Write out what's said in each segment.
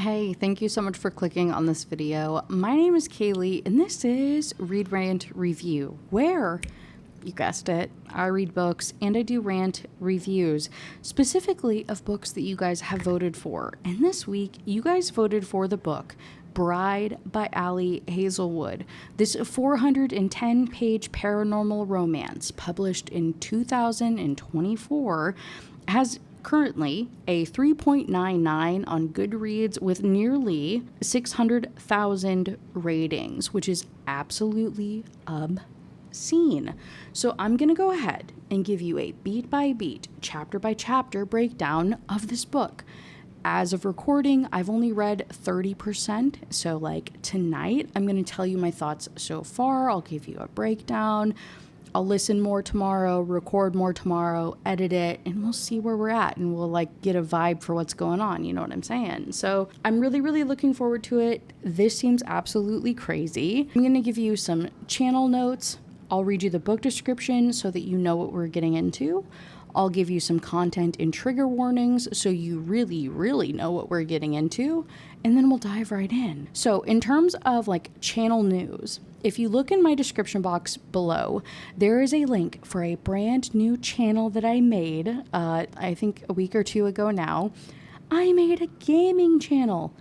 Hey, thank you so much for clicking on this video. My name is Kaylee, and this is Read Rant Review, where, you guessed it, I read books and I do rant reviews, specifically of books that you guys have voted for. And this week, you guys voted for the book Bride by Hazelwood. This 410-page paranormal romance, published in 2024, has currently a 3.99 on Goodreads with nearly 600,000 ratings, which is absolutely obscene. So I'm going to go ahead and give you a beat by beat, chapter by chapter breakdown of this book. As of recording, I've only read 30%. So like tonight, I'm going to tell you my thoughts so far. I'll give you a breakdown. I'll listen more tomorrow, record more tomorrow, edit it, and we'll see where we're at, and we'll like get a vibe for what's going on. You know what I'm saying? So I'm really, really looking forward to it. This seems absolutely crazy. I'm going to give you some channel notes. I'll read you the book description so that you know what we're getting into. I'll give you some content and trigger warnings so you really, really know what we're getting into, and then we'll dive right in. So in terms of like channel news, if you look in my description box below, there is a link for a brand new channel that I made, I think a week or two ago now. I made a gaming channel.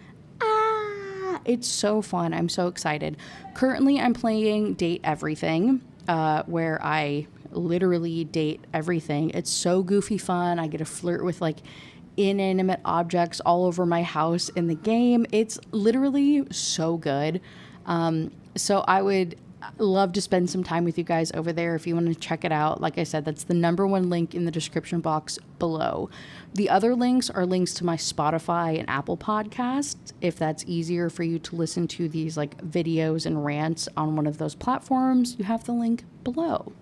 It's so fun. I'm so excited. Currently, I'm playing Date Everything, where I literally date everything. It's so goofy fun. I get to flirt with like inanimate objects all over my house in the game. It's literally so good. So I would love to spend some time with you guys over there if you want to check it out. Like I said, that's the #1 link in the description box below. The other links are links to my Spotify and Apple podcasts, if that's easier for you to listen to these like videos and rants on one of those platforms. You have the link below.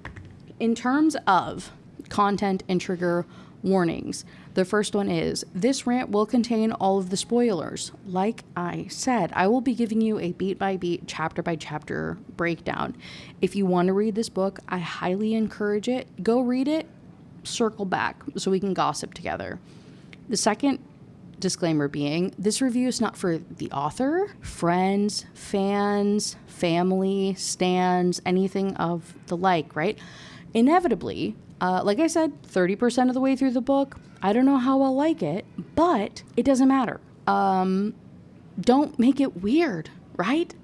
In terms of content and trigger warnings, the first one is, this rant will contain all of the spoilers. Like I said, I will be giving you a beat by beat, chapter by chapter breakdown. If you want to read this book, I highly encourage it. Go read it, circle back so we can gossip together. The second disclaimer being, this review is not for the author, friends, fans, family, stans, anything of the like, right? Inevitably, like I said, 30% of the way through the book, I don't know how I'll like it, but it doesn't matter. Don't make it weird, right?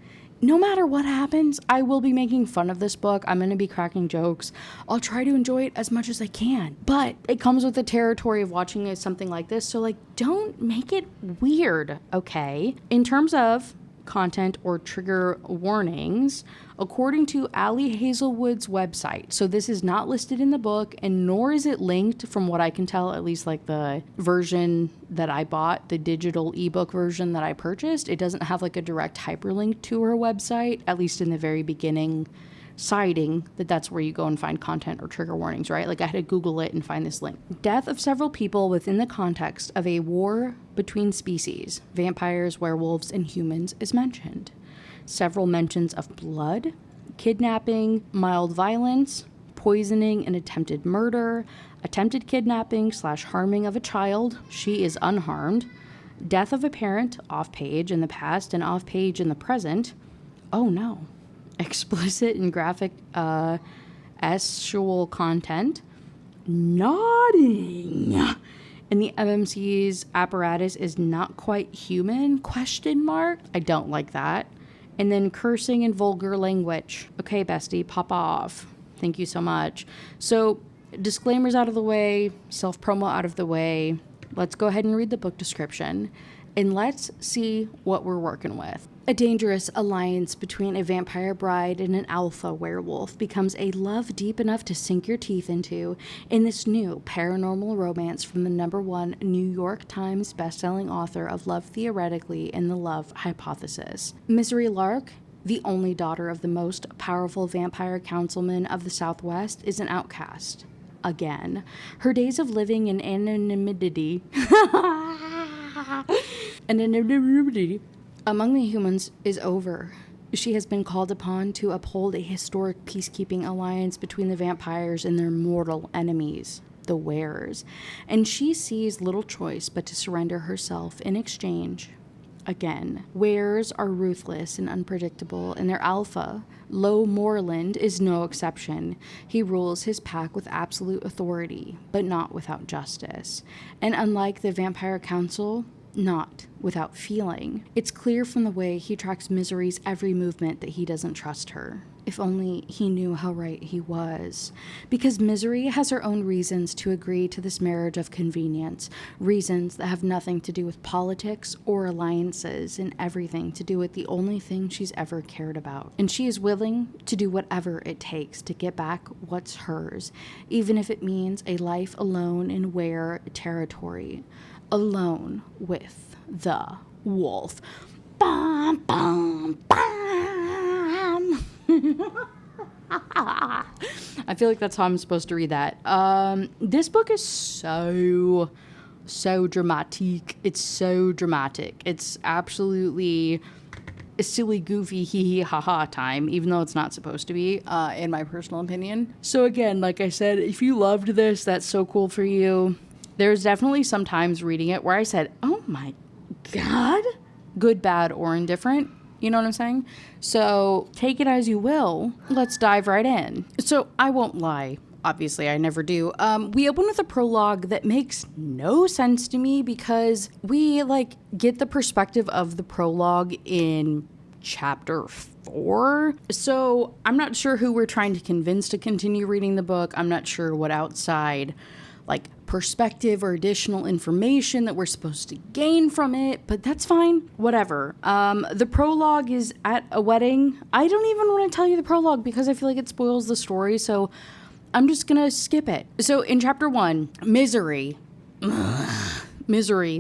No matter what happens, I will be making fun of this book. I'm going to be cracking jokes. I'll try to enjoy it as much as I can, but it comes with the territory of watching something like this. So like, don't make it weird, okay? In terms of content or trigger warnings, according to Hazelwood's website. So this is not listed in the book, and nor is it linked, from what I can tell, at least like the version that I bought, the digital ebook version that I purchased. It doesn't have like a direct hyperlink to her website, at least in the very beginning, citing that that's where you go and find content or trigger warnings, right? Like I had to Google it and find this link. Death of several people within the context of a war between species, vampires, werewolves, and humans, is mentioned. Several mentions of blood, kidnapping, mild violence, poisoning and attempted murder, attempted kidnapping / harming of a child, she is unharmed, death of a parent, off-page in the past and off-page in the present. Oh no. Explicit and graphic sexual content, nodding, and the MMC's apparatus is not quite human, ? I don't like that. And then cursing and vulgar language. Okay, bestie, pop off. Thank you so much. So disclaimers out of the way, self-promo out of the way. Let's go ahead and read the book description, and let's see what we're working with. A dangerous alliance between a vampire bride and an alpha werewolf becomes a love deep enough to sink your teeth into in this new paranormal romance from the #1 New York Times bestselling author of Love Theoretically and The Love Hypothesis. Misery Lark, the only daughter of the most powerful vampire councilman of the Southwest, is an outcast. Again. Her days of living in anonymity among the humans is over. She has been called upon to uphold a historic peacekeeping alliance between the vampires and their mortal enemies, the wearers, and she sees little choice but to surrender herself in exchange. again. Wares are ruthless and unpredictable, and their alpha, Low Moreland, is no exception. He rules his pack with absolute authority, but not without justice. And unlike the Vampire Council, not without feeling. It's clear from the way he tracks Misery's every movement that he doesn't trust her. If only he knew how right he was. Because Misery has her own reasons to agree to this marriage of convenience, reasons that have nothing to do with politics or alliances and everything to do with the only thing she's ever cared about. And she is willing to do whatever it takes to get back what's hers, even if it means a life alone in Were territory. Alone with the wolf. Bum, bum, bum. I feel like that's how I'm supposed to read that. This book is so dramatic. It's so dramatic. It's absolutely a silly, goofy, hee hee ha ha time, even though it's not supposed to be, in my personal opinion. So again, like I said, if you loved this, that's so cool for you. There's definitely some times reading it where I said, oh my God, good, bad, or indifferent. You know what I'm saying? So take it as you will. Let's dive right in. So I won't lie. Obviously, I never do. We open with a prologue that makes no sense to me because we get the perspective of the prologue in chapter 4. So I'm not sure who we're trying to convince to continue reading the book. I'm not sure what outside perspective or additional information that we're supposed to gain from it, but that's fine. Whatever. The prologue is at a wedding. I don't even want to tell you the prologue because I feel like it spoils the story, so I'm just gonna skip it. So in chapter 1, Misery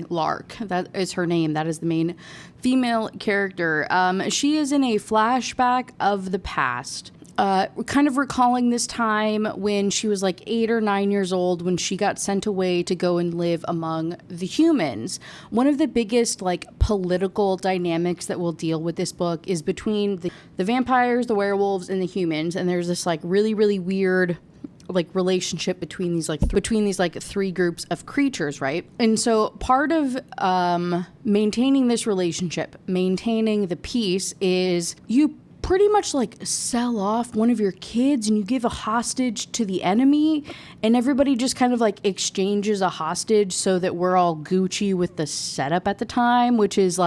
Lark, that is her name. That is the main female character. She is in a flashback of the past. Kind of recalling this time when she was 8 or 9 years old when she got sent away to go and live among the humans. One of the biggest political dynamics that we'll deal with this book is between the vampires, the werewolves, and the humans. And there's this really, really weird relationship between these three groups of creatures, right? And so part of maintaining this relationship, maintaining the peace, is you pretty much sell off one of your kids and you give a hostage to the enemy, and everybody just kind of exchanges a hostage so that we're all Gucci with the setup at the time, which is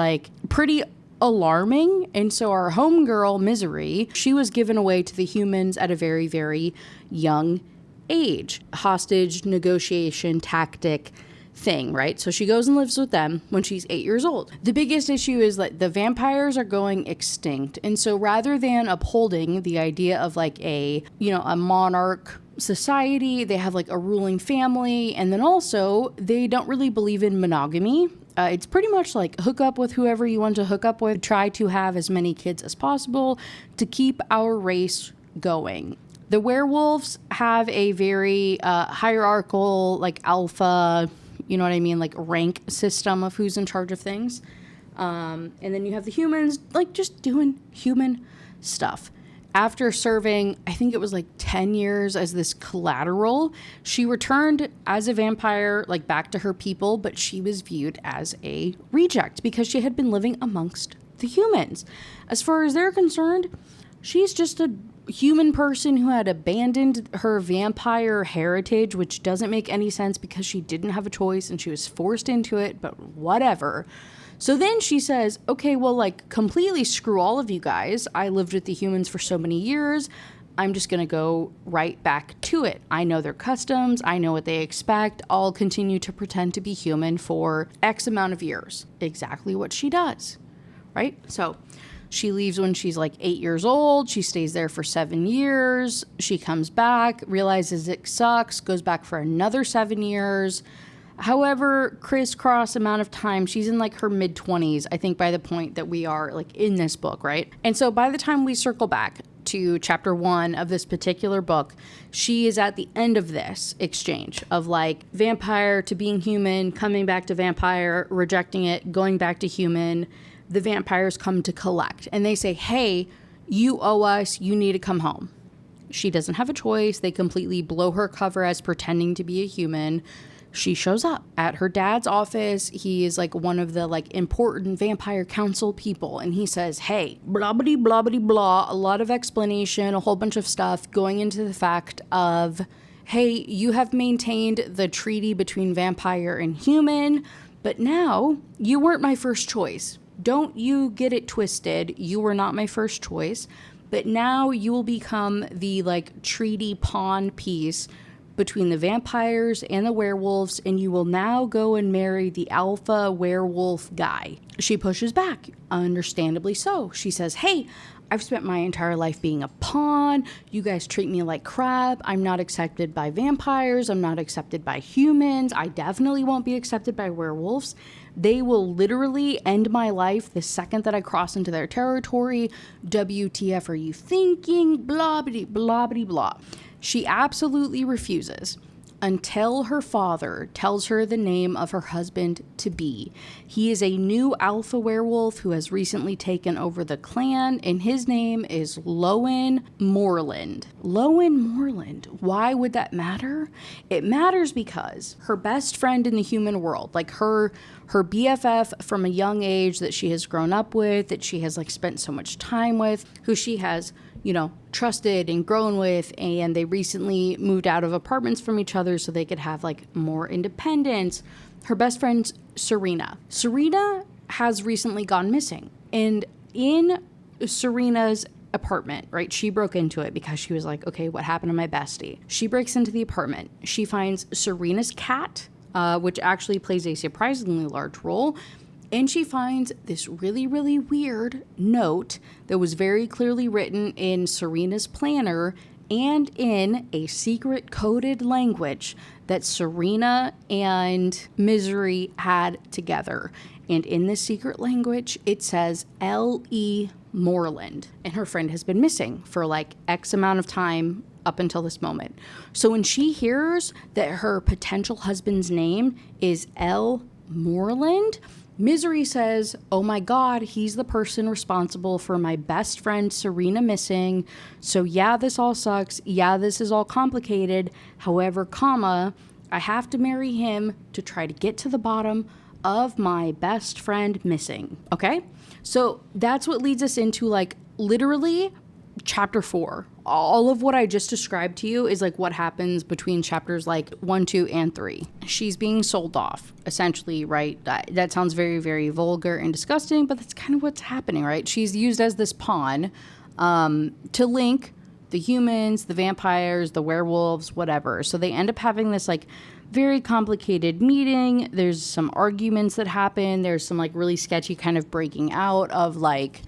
pretty alarming. And so our homegirl, Misery, she was given away to the humans at a very, very young age. Hostage negotiation tactic thing, right? So she goes and lives with them when she's 8 years old. The biggest issue is that the vampires are going extinct. And so rather than upholding the idea of a monarch society, they have a ruling family. And then also they don't really believe in monogamy. It's pretty much hook up with whoever you want to hook up with, try to have as many kids as possible to keep our race going. The werewolves have a very hierarchical, alpha, you know what I mean, rank system of who's in charge of things. And then you have the humans, just doing human stuff. After serving, I think it was 10 years as this collateral, she returned as a vampire, back to her people, but she was viewed as a reject because she had been living amongst the humans. As far as they're concerned, she's just a human person who had abandoned her vampire heritage, which doesn't make any sense because she didn't have a choice and she was forced into it, but whatever. So then she says, okay, well, completely screw all of you guys. I lived with the humans for so many years. I'm just going to go right back to it. I know their customs. I know what they expect. I'll continue to pretend to be human for X amount of years. Exactly what she does, right? So she leaves when she's 8 years old. She stays there for 7 years. She comes back, realizes it sucks, goes back for another 7 years. However, crisscross amount of time, she's in her mid-20s, I think, by the point that we are in this book, right? And so by the time we circle back to chapter 1 of this particular book, she is at the end of this exchange of vampire to being human, coming back to vampire, rejecting it, going back to human. The vampires come to collect and they say, hey, you owe us, you need to come home. She doesn't have a choice. They completely blow her cover as pretending to be a human. she shows up at her dad's office. He is like one of the like important vampire council people. And he says, hey, blah, blah, blah, blah, blah, a lot of explanation, a whole bunch of stuff going into the fact of, hey, you have maintained the treaty between vampire and human, but now you weren't my first choice. Don't you get it twisted. You were not my first choice, but now you will become the like treaty pawn piece between the vampires and the werewolves, and you will now go and marry the alpha werewolf guy. She pushes back, understandably so. She says, hey, I've spent my entire life being a pawn. You guys treat me like crap. I'm not accepted by vampires. I'm not accepted by humans. I definitely won't be accepted by werewolves. They will literally end my life the second that I cross into their territory. WTF are you thinking? Blah, blah, blah, blah, blah. She absolutely refuses until her father tells her the name of her husband-to-be. He is a new alpha werewolf who has recently taken over the clan, and his name is Lowen Moreland. Lowen Moreland. Why would that matter? It matters because her best friend in the human world, like her BFF from a young age that she has grown up with, that she has like spent so much time with, who she has, you know, trusted and grown with, and they recently moved out of apartments from each other so they could have like more independence. Her best friend, Serena. Serena has recently gone missing, and in Serena's apartment, right, she broke into it because she was like, okay, what happened to my bestie? She breaks into the apartment. She finds Serena's cat, which actually plays a surprisingly large role. And she finds this really, really weird note that was very clearly written in Serena's planner and in a secret coded language that Serena and Misery had together. And in this secret language, it says L.E. Moreland. And her friend has been missing for like X amount of time up until this moment. So when she hears that her potential husband's name is L. Moreland, Misery says, oh my God, he's the person responsible for my best friend Serena missing. So yeah, this all sucks. Yeah, this is all complicated. However, I have to marry him to try to get to the bottom of my best friend missing. Okay? So that's what leads us into like literally chapter 4. All of what I just described to you is like what happens between chapters like 1, 2, and 3. She's being sold off, essentially, right? That sounds very, very vulgar and disgusting, but that's kind of what's happening, right? She's used as this pawn to link the humans, the vampires, the werewolves, whatever. So they end up having this like very complicated meeting. There's some arguments that happen. There's some like really sketchy kind of breaking out of like,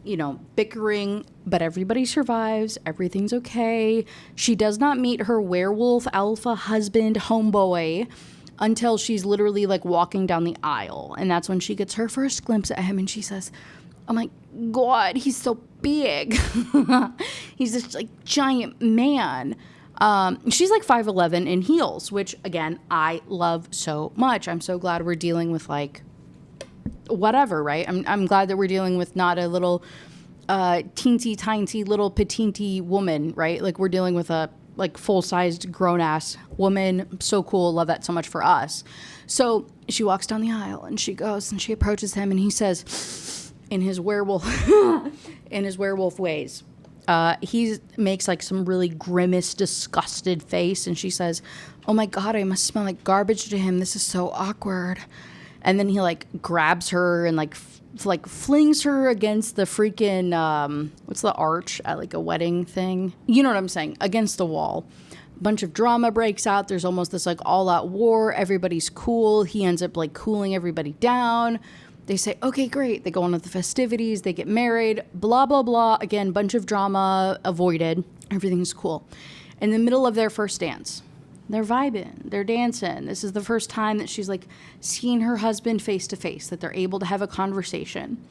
you know, bickering, but everybody survives. Everything's okay. She does not meet her werewolf alpha husband homeboy until she's literally like walking down the aisle. And that's when she gets her first glimpse at him and she says, oh my God, he's so big. He's this like giant man. She's like 5'11" in heels, which again, I love so much. I'm so glad we're dealing with like whatever, right? I'm glad that we're dealing with not a little teensy tiny little petite woman, right? Like we're dealing with a like full-sized grown-ass woman. So cool. Love that so much for us. So she walks down the aisle and she goes and she approaches him and he says in his werewolf ways, he makes like some really grimace, disgusted face, and she says, oh my God, I must smell like garbage to him. This is so awkward. And then he like grabs her and like flings her against the freaking what's the arch at like a wedding thing? You know what I'm saying? Against the wall. A bunch of drama breaks out. There's almost this like all-out war. Everybody's cool. He ends up like cooling everybody down. They say, okay, great. They go on with the festivities. They get married. Blah, blah, blah. Again, bunch of drama avoided. Everything's cool. In the middle of their first dance, they're vibing, they're dancing. This is the first time that she's like seeing her husband face to face, that they're able to have a conversation.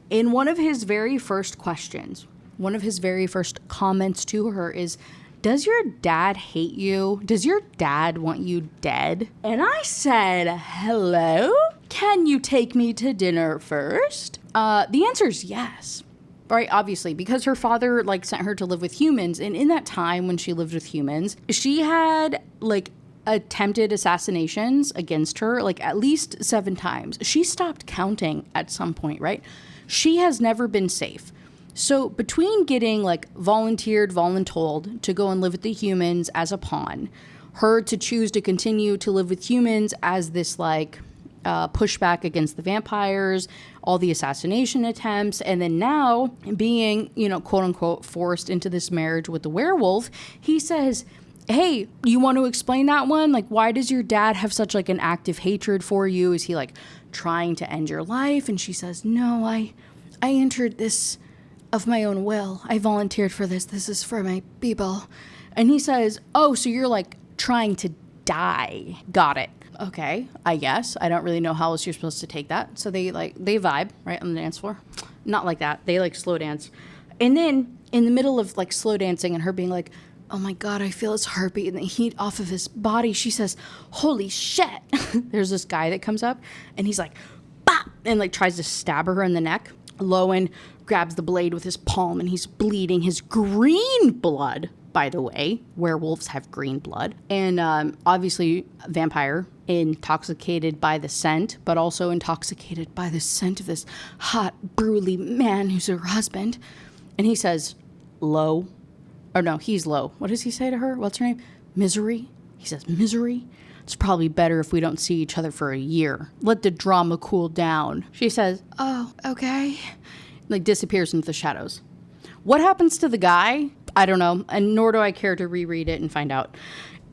In one of his very first questions, one of his very first comments to her is, does your dad hate you? Does your dad want you dead? And I said, hello? Can you take me to dinner first? The answer is yes. Right, obviously, because her father like sent her to live with humans, and in that time when she lived with humans, she had like attempted assassinations against her, like at least 7 times. She stopped counting at some point, right? She has never been safe. So between getting like voluntold to go and live with the humans as a pawn, her to choose to continue to live with humans as this like pushback against the vampires, all the assassination attempts, and then now being, you know, quote unquote forced into this marriage with the werewolf, he says, hey, you want to explain that one? Like, why does your dad have such like an active hatred for you? Is he like trying to end your life? And she says, no, I entered this of my own will. I volunteered for this. This is for my people. And he says, oh, so you're like trying to die. Got it. Okay, I guess. I don't really know how else you're supposed to take that. So they vibe right on the dance floor. Not like that. They like slow dance. And then in the middle of like slow dancing and her being like, oh my God, I feel his heartbeat and the heat off of his body, she says, holy shit. There's this guy that comes up and he's like, bop, and like tries to stab her in the neck. Lowen grabs the blade with his palm and he's bleeding his green blood. By the way, werewolves have green blood. And obviously, vampire, intoxicated by the scent, but also intoxicated by the scent of this hot, burly man who's her husband. And he says, low. Or no, he's low. What does he say to her? What's her name? Misery. He says, misery? It's probably better if we don't see each other for a year. Let the drama cool down. She says, oh, okay. Like disappears into the shadows. What happens to the guy? I don't know, and nor do I care to reread it and find out.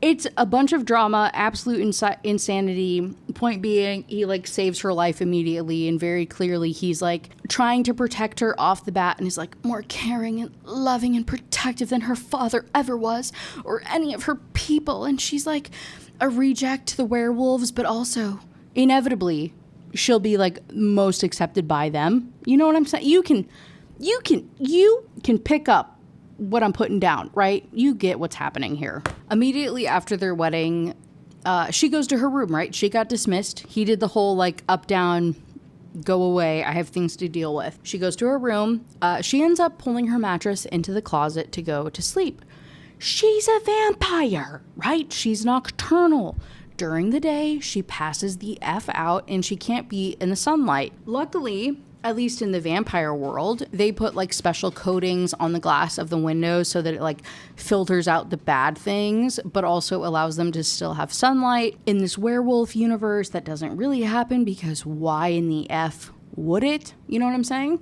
It's a bunch of drama, absolute insanity. Point being, he like saves her life immediately, and very clearly he's like trying to protect her off the bat, and is like more caring and loving and protective than her father ever was, or any of her people. And she's like a reject to the werewolves, but also inevitably she'll be like most accepted by them. You know what I'm saying? You can pick up what I'm putting down, right? You get what's happening here. Immediately after their wedding, she goes to her room, right? She got dismissed. He did the whole like up, down, go away. I have things to deal with. She goes to her room. She ends up pulling her mattress into the closet to go to sleep. She's a vampire, right? She's nocturnal. During the day, she passes the F out and she can't be in the sunlight. Luckily, at least in the vampire world, they put like special coatings on the glass of the windows so that it like filters out the bad things, but also allows them to still have sunlight. In this werewolf universe, that doesn't really happen because why in the F would it? You know what I'm saying?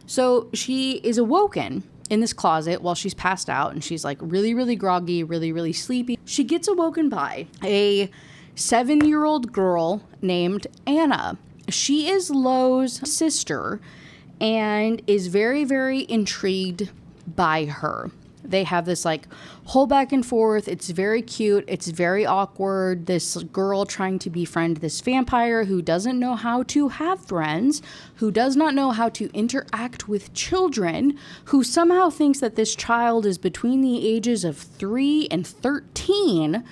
So she is awoken in this closet while she's passed out and she's like really, really groggy, really, really sleepy. She gets awoken by a 7-year-old girl named Anna. She is Lo's sister and is very, very intrigued by her. They have this like whole back and forth. It's very cute. It's very awkward. This girl trying to befriend this vampire who doesn't know how to have friends, who does not know how to interact with children, who somehow thinks that this child is between the ages of 3 and 13.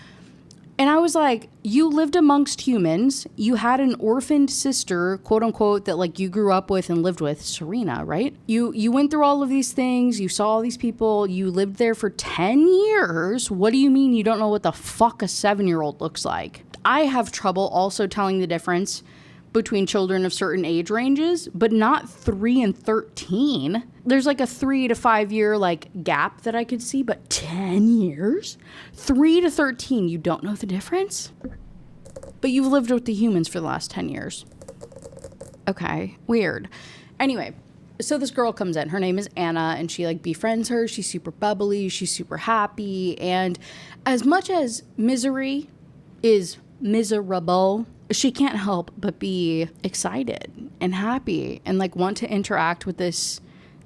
And I was like, you lived amongst humans. You had an orphaned sister, quote unquote, that like you grew up with and lived with, Serena, right? You went through all of these things. You saw all these people. You lived there for 10 years. What do you mean you don't know what the fuck a 7-year-old looks like? I have trouble also telling the difference between children of certain age ranges, but not 3 and 13. There's like a 3 to 5 year like gap that I could see, but 10 years? 3 to 13, you don't know the difference? But you've lived with the humans for the last 10 years. Okay, weird. Anyway, so this girl comes in. Her name is Anna, and she like befriends her. She's super bubbly. She's super happy. And as much as Misery is miserable, she can't help but be excited and happy and like want to interact with this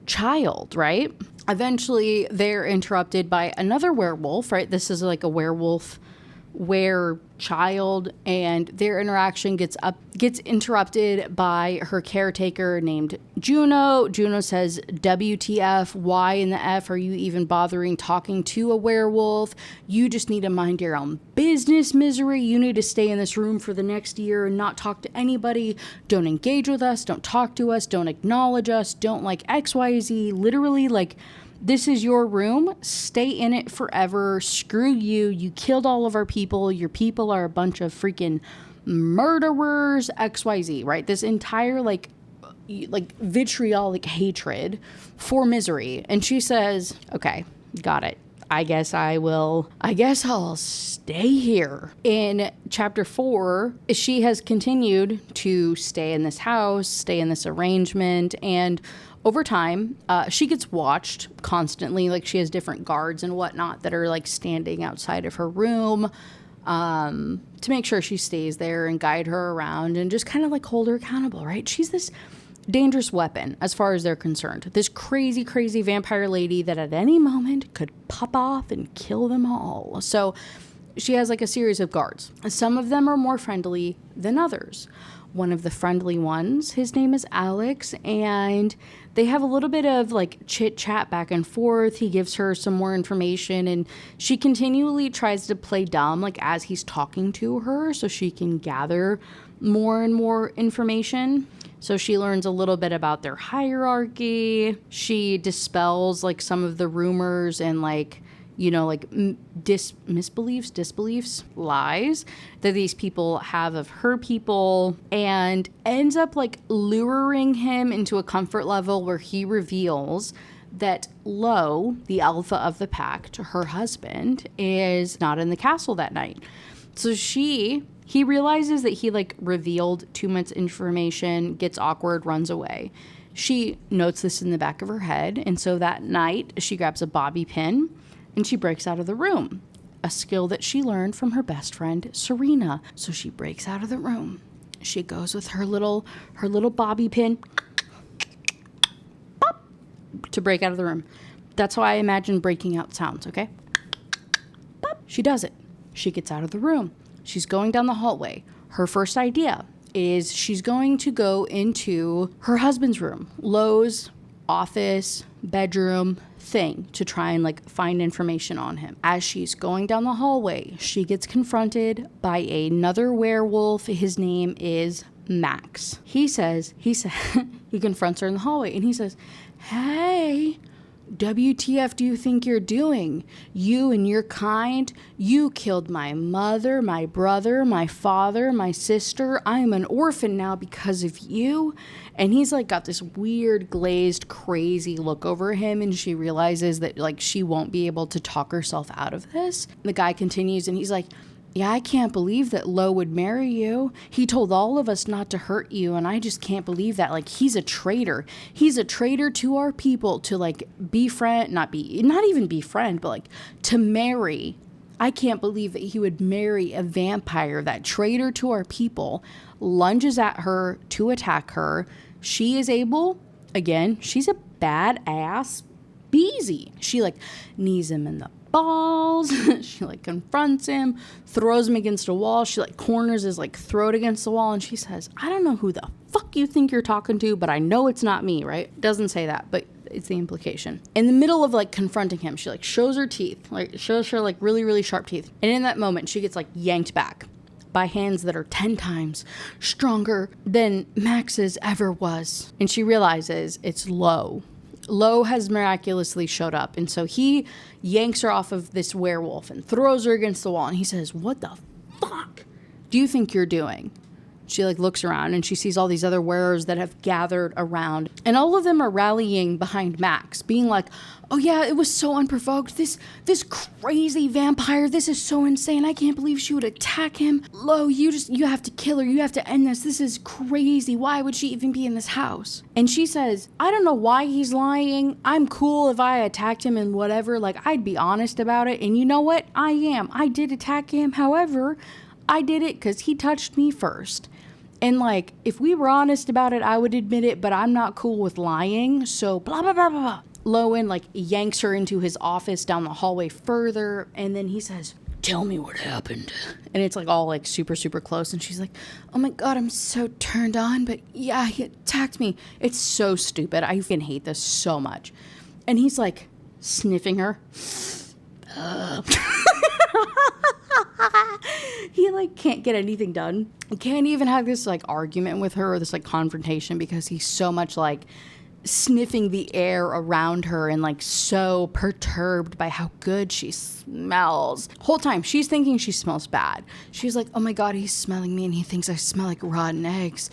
child, right? Eventually they're interrupted by another werewolf, right? This is like a werewolf child, and their interaction gets interrupted by her caretaker named Juno. Juno says, WTF, why in the F are you even bothering talking to a werewolf? You just need to mind your own business, Misery. You need to stay in this room for the next year and not talk to anybody. Don't engage with us. Don't talk to us. Don't acknowledge us. Don't like XYZ. Literally like This is your room. Stay in it forever. Screw you. You killed all of our people. Your people are a bunch of freaking murderers, XYZ, right? This entire like vitriolic hatred for Misery. And she says, okay, got it. I guess I'll stay here. In chapter 4, she has continued to stay in this house, stay in this arrangement, and over time, she gets watched constantly. Like, she has different guards and whatnot that are like standing outside of her room to make sure she stays there and guide her around and just kind of like hold her accountable, right? She's this dangerous weapon as far as they're concerned. This crazy, crazy vampire lady that at any moment could pop off and kill them all. So she has like a series of guards. Some of them are more friendly than others. One of the friendly ones, his name is Alex, and they have a little bit of like chit chat back and forth. He gives her some more information, and she continually tries to play dumb like as he's talking to her so she can gather more and more information. So she learns a little bit about their hierarchy. She dispels like some of the rumors and like, you know, like disbeliefs, lies that these people have of her people, and ends up like luring him into a comfort level where he reveals that Lo, the alpha of the pack, to her husband, is not in the castle that night. So he realizes that he like revealed too much information, gets awkward, runs away. She notes this in the back of her head, and so that night she grabs a bobby pin and she breaks out of the room, a skill that she learned from her best friend Serena. So she breaks out of the room. She goes with her little bobby pin pop, to break out of the room. That's how I imagine breaking out sounds, okay? Pop. She does it. She gets out of the room. She's going down the hallway. Her first idea is she's going to go into her husband's room, Lo's office, bedroom thing, to try and like find information on him. As she's going down the hallway, she gets confronted by another werewolf. His name is Max. He confronts her in the hallway and he says, "Hey, WTF do you think you're doing? You and your kind, you killed my mother, my brother, my father, my sister. I am an orphan now because of you." And he's like got this weird glazed crazy look over him, and she realizes that like she won't be able to talk herself out of this. The guy continues and he's like, "Yeah, I can't believe that Lo would marry you. He told all of us not to hurt you, and I just can't believe that. Like, he's a traitor. He's a traitor to our people to, like, not even befriend, but, like, to marry. I can't believe that he would marry a vampire, that traitor to our people." Lunges at her to attack her. She is able, again, she's a badass beezy. She, like, knees him in the balls. She like confronts him, throws him against a wall. She like corners his like throat against the wall, and she says, "I don't know who the fuck you think you're talking to, but I know it's not me," right? Doesn't say that, but it's the implication. In the middle of like confronting him, she like shows her teeth, like shows her like really, really sharp teeth. And in that moment, she gets like yanked back by hands that are 10 times stronger than Max's ever was. And she realizes it's Lo. Lo has miraculously showed up, and so he yanks her off of this werewolf and throws her against the wall, and he says, "What the fuck do you think you're doing?" She like looks around and she sees all these other wearers that have gathered around, and all of them are rallying behind Max, being like, "Oh yeah, it was so unprovoked. This crazy vampire, this is so insane. I can't believe she would attack him. Lo, you have to kill her. You have to end this. This is crazy. Why would she even be in this house?" And she says, "I don't know why he's lying. I'm cool if I attacked him and whatever. Like, I'd be honest about it. And you know what? I am. I did attack him. However, I did it because he touched me first. And, like, if we were honest about it, I would admit it, but I'm not cool with lying, so blah, blah, blah, blah, blah." Lowen, like, yanks her into his office down the hallway further, and then he says, "Tell me what happened." And it's, like, all, like, super, super close, and she's like, "Oh, my God, I'm so turned on, but yeah, he attacked me." It's so stupid. I even hate this so much. And he's, like, sniffing her. He like can't get anything done. He can't even have this like argument with her or this like confrontation because he's so much like sniffing the air around her and like so perturbed by how good she smells. Whole time she's thinking she smells bad. She's like, oh my God, he's smelling me and he thinks I smell like rotten eggs.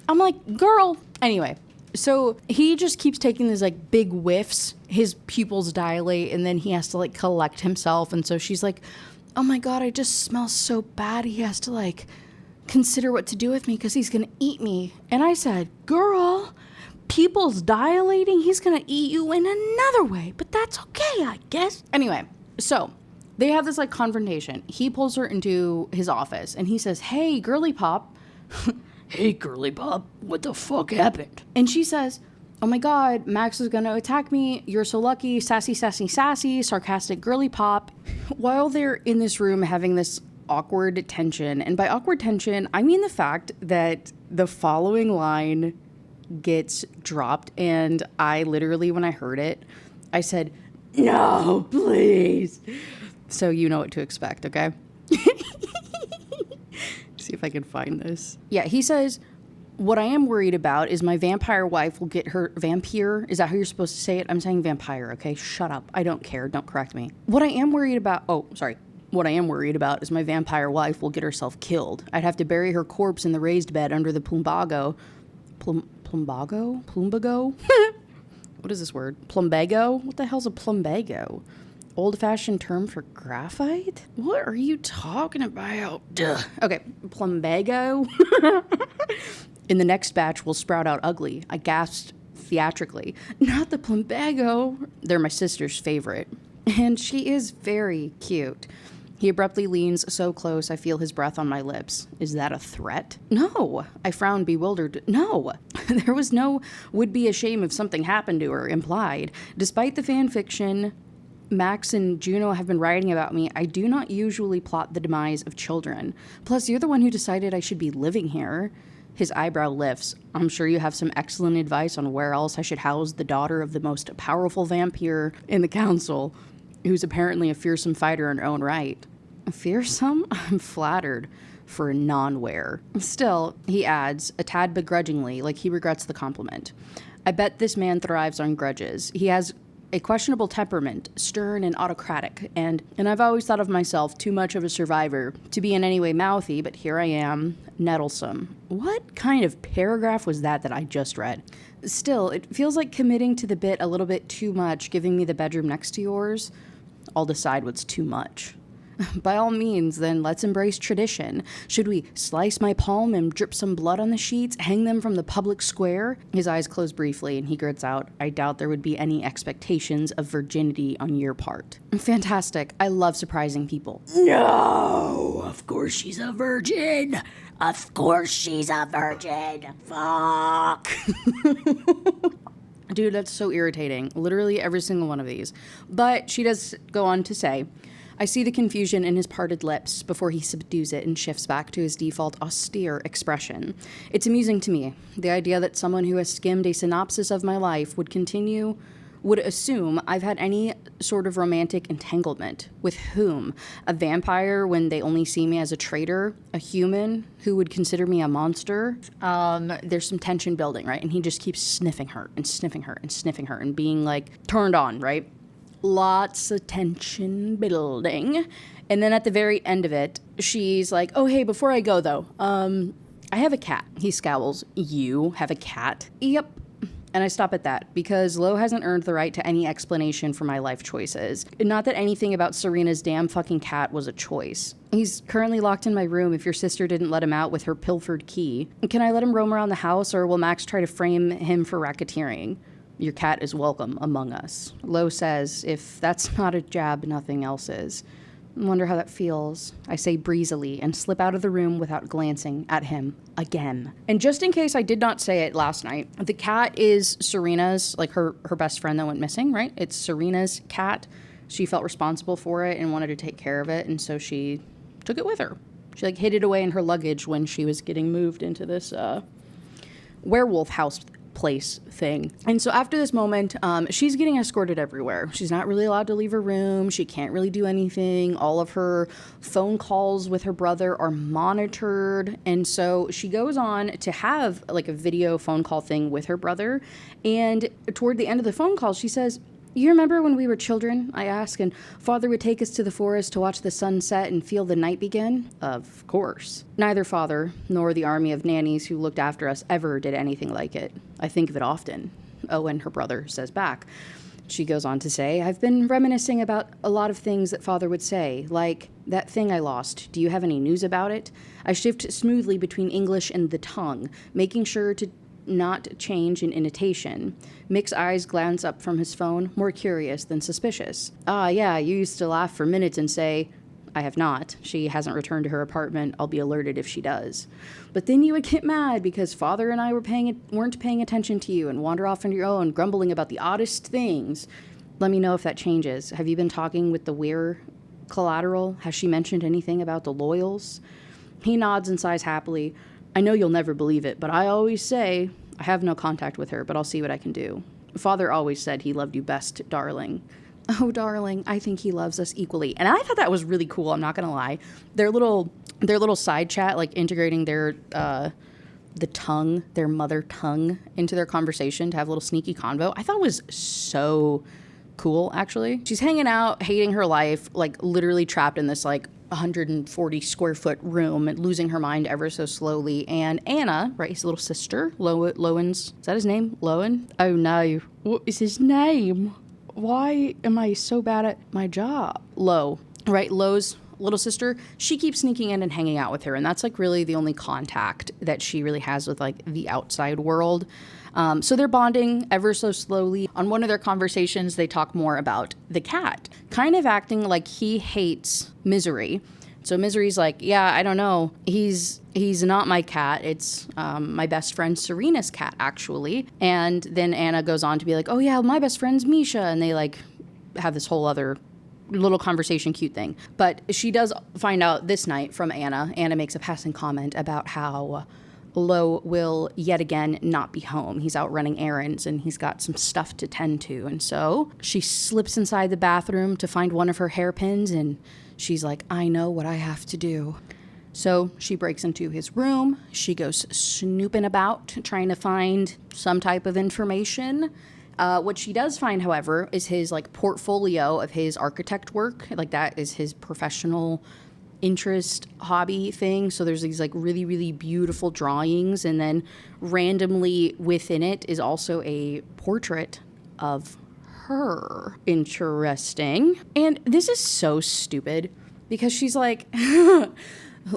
I'm like, girl. Anyway, so he just keeps taking these like big whiffs. His pupils dilate and then he has to like collect himself. And so she's like, oh my God, I just smell so bad. He has to like consider what to do with me because he's going to eat me. And I said, girl, pupils dilating, he's gonna eat you in another way, but that's okay, I guess. Anyway, so they have this like confrontation. He pulls her into his office and he says, hey, girly pop. Hey, girly pop, what the fuck happened? And she says, oh my God, Max is gonna attack me. You're so lucky. Sassy, sassy, sassy, sarcastic girly pop. While they're in this room having this awkward tension, and by awkward tension, I mean the fact that the following line gets dropped, and I literally, when I heard it, I said, no, please. So you know what to expect, okay? See if I can find this. Yeah, he says, what I am worried about is my vampire wife will get her vampire. Is that how you're supposed to say it? I'm saying vampire, okay? Shut up. I don't care. Don't correct me. What I am worried about is my vampire wife will get herself killed. I'd have to bury her corpse in the raised bed under the plumbago. Plumbago? What is this word? Plumbago? What the hell's a plumbago? Old-fashioned term for graphite? What are you talking about? Duh. Okay, plumbago. In the next batch will sprout out ugly. I gasped theatrically. Not the plumbago. They're my sister's favorite. And she is very cute. He abruptly leans so close I feel his breath on my lips. Is that a threat? No. I frowned, bewildered. No. There was no would be a shame if something happened to her implied. Despite the fan fiction Max and Juno have been writing about me, I do not usually plot the demise of children. Plus, you're the one who decided I should be living here. His eyebrow lifts. I'm sure you have some excellent advice on where else I should house the daughter of the most powerful vampire in the council, who's apparently a fearsome fighter in her own right. Fearsome? I'm flattered for a non-wear. Still, he adds, a tad begrudgingly, like he regrets the compliment. I bet this man thrives on grudges. He has a questionable temperament, stern and autocratic, and I've always thought of myself too much of a survivor to be in any way mouthy, but here I am, nettlesome. What kind of paragraph was that I just read? Still, it feels like committing to the bit a little bit too much, giving me the bedroom next to yours. I'll decide what's too much. By all means, then let's embrace tradition. Should we slice my palm and drip some blood on the sheets, hang them from the public square? His eyes close briefly and he grits out, I doubt there would be any expectations of virginity on your part. Fantastic. I love surprising people. No, of course she's a virgin. Of course she's a virgin. Fuck. Dude, that's so irritating. Literally every single one of these. But she does go on to say, I see the confusion in his parted lips before he subdues it and shifts back to his default austere expression. It's amusing to me, the idea that someone who has skimmed a synopsis of my life would assume I've had any sort of romantic entanglement. With whom? A vampire when they only see me as a traitor? A human who would consider me a monster? There's some tension building, right? And he just keeps sniffing her and sniffing her and sniffing her and being like turned on, right? Lots of tension building. And then at the very end of it, she's like, oh, hey, before I go, though, I have a cat. He scowls. You have a cat? Yep. And I stop at that because Lo hasn't earned the right to any explanation for my life choices. Not that anything about Serena's damn fucking cat was a choice. He's currently locked in my room if your sister didn't let him out with her pilfered key. Can I let him roam around the house or will Max try to frame him for racketeering? Your cat is welcome among us. Lo says, if that's not a jab, nothing else is. I wonder how that feels. I say breezily and slip out of the room without glancing at him again. And just in case I did not say it last night, the cat is Serena's, like her best friend that went missing, right? It's Serena's cat. She felt responsible for it and wanted to take care of it, and so she took it with her. She hid it away in her luggage when she was getting moved into this werewolf house place thing. And so after this moment, she's getting escorted everywhere. She's not really allowed to leave her room. She can't really do anything. All of her phone calls with her brother are monitored. And so she goes on to have like a video phone call thing with her brother. And toward the end of the phone call, she says, "You remember when we were children?" I ask, "and Father would take us to the forest to watch the sun set and feel the night begin?" Of course. Neither Father nor the army of nannies who looked after us ever did anything like it. I think of it often. Owen, her brother, says back. She goes on to say, "I've been reminiscing about a lot of things that Father would say, like, that thing I lost. Do you have any news about it?" I shift smoothly between English and the tongue, making sure to not change in intonation. Mick's eyes glance up from his phone, more curious than suspicious. "Ah, yeah, you used to laugh for minutes and say..." "I have not. She hasn't returned to her apartment. I'll be alerted if she does." "But then you would get mad because Father and I weren't paying attention to you and wander off on your own, grumbling about the oddest things. Let me know if that changes. Have you been talking with the Weir collateral? Has she mentioned anything about the Loyals?" He nods and sighs happily. "I know you'll never believe it, but I always say I have no contact with her, but I'll see what I can do. Father always said he loved you best, darling." Oh, darling, I think he loves us equally. And I thought that was really cool, I'm not gonna lie. Their little side chat, like integrating their their mother tongue into their conversation to have a little sneaky convo, I thought was so cool, actually. She's hanging out, hating her life, like literally trapped in this like 140 square foot room and losing her mind ever so slowly. And Anna, right, his little sister, Lowen's, is that his name? Lowen? Oh no, what is his name? Why am I so bad at my job? Lo, right, Lo's little sister, she keeps sneaking in and hanging out with her. And that's like really the only contact that she really has with like the outside world. So they're bonding ever so slowly. On one of their conversations, they talk more about the cat, kind of acting like he hates Misery. So Misery's like, "Yeah, I don't know. He's not my cat. It's my best friend Serena's cat, actually." And then Anna goes on to be like, "Oh yeah, my best friend's Misha." And they like have this whole other little conversation, cute thing. But she does find out this night from Anna. Anna makes a passing comment about how Lo will yet again not be home. He's out running errands and he's got some stuff to tend to. And so she slips inside the bathroom to find one of her hairpins and she's like, "I know what I have to do." So she breaks into his room. She goes snooping about, trying to find some type of information. What she does find, however, is his like portfolio of his architect work. Like that is his professional interest hobby thing. So there's these like really, really beautiful drawings. And then randomly within it is also a portrait of her. Interesting. And this is so stupid because she's like,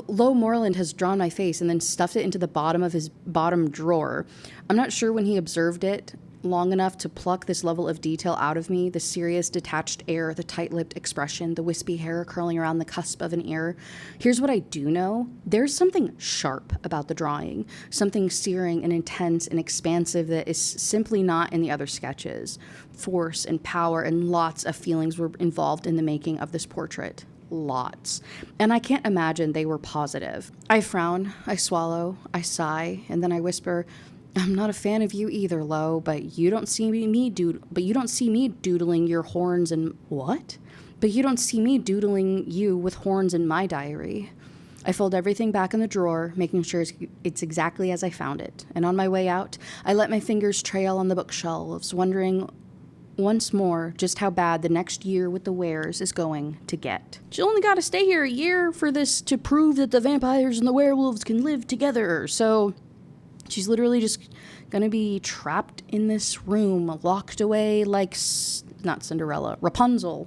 "Lo Moreland has drawn my face and then stuffed it into the bottom of his bottom drawer. I'm not sure when he observed it long enough to pluck this level of detail out of me, the serious, detached air, the tight-lipped expression, the wispy hair curling around the cusp of an ear. Here's what I do know. There's something sharp about the drawing, something searing and intense and expansive that is simply not in the other sketches. Force and power and lots of feelings were involved in the making of this portrait. Lots. And I can't imagine they were positive." I frown, I swallow, I sigh, and then I whisper, "I'm not a fan of you either, Lo, but you don't see me doodling your horns and..." "What?" "But you don't see me doodling you with horns in my diary." I fold everything back in the drawer, making sure it's exactly as I found it. And on my way out, I let my fingers trail on the bookshelves, wondering once more just how bad the next year with the Wares is going to get. She only got to stay here a year for this to prove that the vampires and the werewolves can live together. So she's literally just going to be trapped in this room, locked away like, not Cinderella, Rapunzel,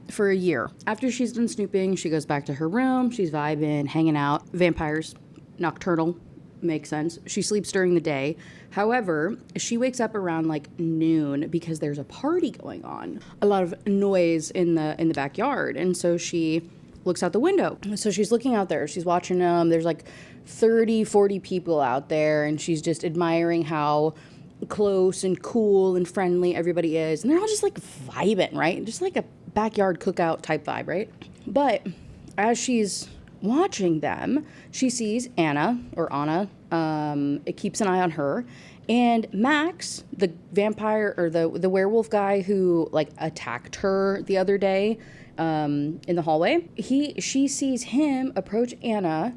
for a year. After she's done snooping, she goes back to her room. She's vibing, hanging out. Vampires, nocturnal, makes sense. She sleeps during the day. However, she wakes up around like noon because there's a party going on. A lot of noise in the backyard. And so she looks out the window. So she's looking out there. She's watching them. There's like 30, 40 people out there. And she's just admiring how close and cool and friendly everybody is. And they're all just like vibing, right? Just like a backyard cookout type vibe, right? But as she's watching them, she sees Anna. It keeps an eye on her, And Max, the vampire or the werewolf guy who like attacked her the other day in the hallway, she sees him approach Anna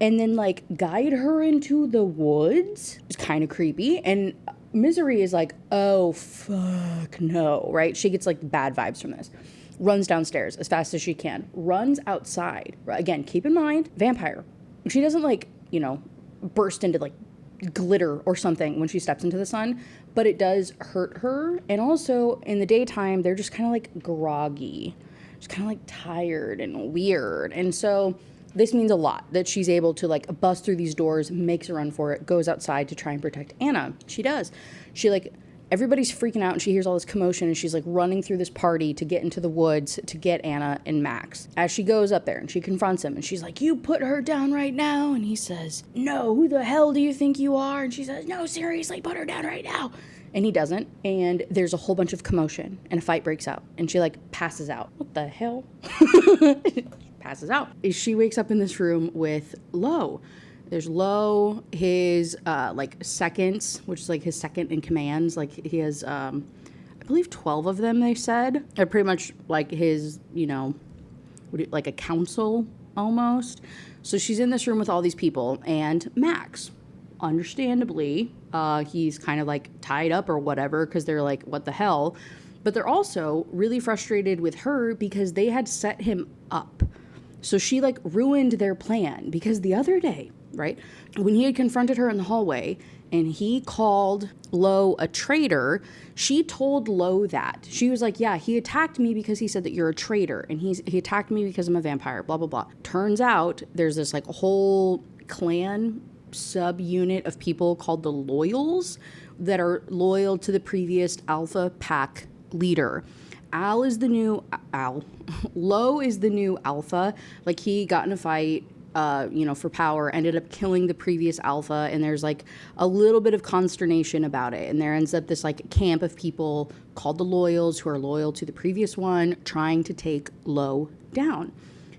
and then like guide her into the woods. It's kind of creepy. And Misery is like, oh fuck no, right? She gets like bad vibes from this. Runs downstairs as fast as she can. Runs outside. Again, keep in mind, vampire. She doesn't like, burst into like glitter or something when she steps into the sun, but it does hurt her. And also in the daytime, they're just kind of like groggy, just kind of like tired and weird. And so this means a lot that she's able to like bust through these doors, makes a run for it, goes outside to try and protect Anna. She does. She like, everybody's freaking out and she hears all this commotion and she's like running through this party to get into the woods to get Anna and Max. As she goes up there and she confronts him and she's like, you put her down right now. And he says, no, who the hell do you think you are? And she says, no, seriously, put her down right now. And he doesn't. And there's a whole bunch of commotion and a fight breaks out and she like passes out. What the hell? Passes out. She wakes up in this room with Lo. There's Lo, his like seconds, which is like his second in commands. Like he has, I believe 12 of them, they said. They're pretty much like his, like a council almost. So she's in this room with all these people and Max, understandably, he's kind of like tied up or whatever because they're like, what the hell? But they're also really frustrated with her because they had set him up. So she like ruined their plan because the other day, right, when he had confronted her in the hallway and he called Lo a traitor, she told Lo that. She was like, yeah, he attacked me because he said that you're a traitor and he attacked me because I'm a vampire, blah, blah, blah. Turns out there's this like whole clan subunit of people called the Loyals that are loyal to the previous Alpha Pack leader. Lo is the new Alpha. Like he got in a fight, for power, ended up killing the previous Alpha, and there's like a little bit of consternation about it. And there ends up this like camp of people called the Loyals who are loyal to the previous one, trying to take Lo down.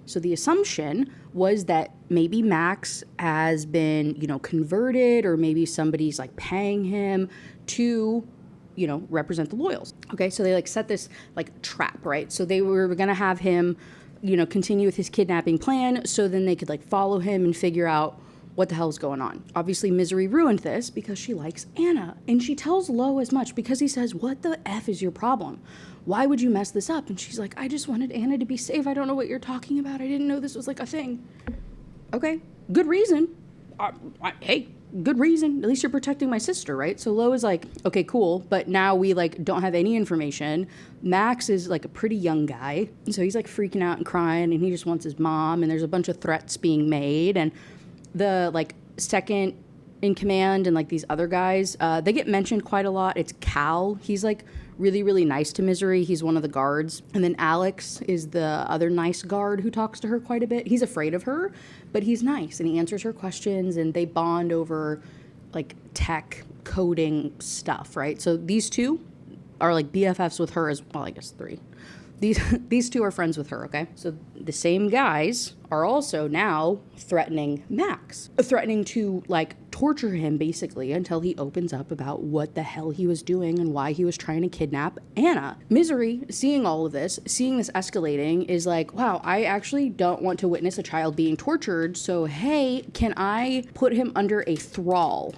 So the assumption was that maybe Max has been, converted, or maybe somebody's like paying him to represent the Loyals. Okay, so they like set this like trap, right? So they were gonna have him, continue with his kidnapping plan so then they could like follow him and figure out what the hell's going on. Obviously Misery ruined this because she likes Anna and she tells Lo as much because he says, what the F is your problem? Why would you mess this up? And she's like, I just wanted Anna to be safe. I don't know what you're talking about. I didn't know this was like a thing. Okay, good reason. Hey, good reason. At least you're protecting my sister, right? So Lo is like, okay, cool. But now we like don't have any information. Max is like a pretty young guy. So he's like freaking out and crying and he just wants his mom. And there's a bunch of threats being made. And the like second in command and like these other guys, they get mentioned quite a lot. It's Cal. He's like really, really nice to Misery. He's one of the guards. And then Alex is the other nice guard who talks to her quite a bit. He's afraid of her, but he's nice and he answers her questions and they bond over like tech coding stuff, right? So these two are like BFFs with her as well, I guess three. These two are friends with her, okay? So the same guys are also now threatening Max, threatening to like torture him basically until he opens up about what the hell he was doing and why he was trying to kidnap Anna. Misery, seeing all of this, seeing this escalating, is like, wow, I actually don't want to witness a child being tortured, so hey, can I put him under a thrall?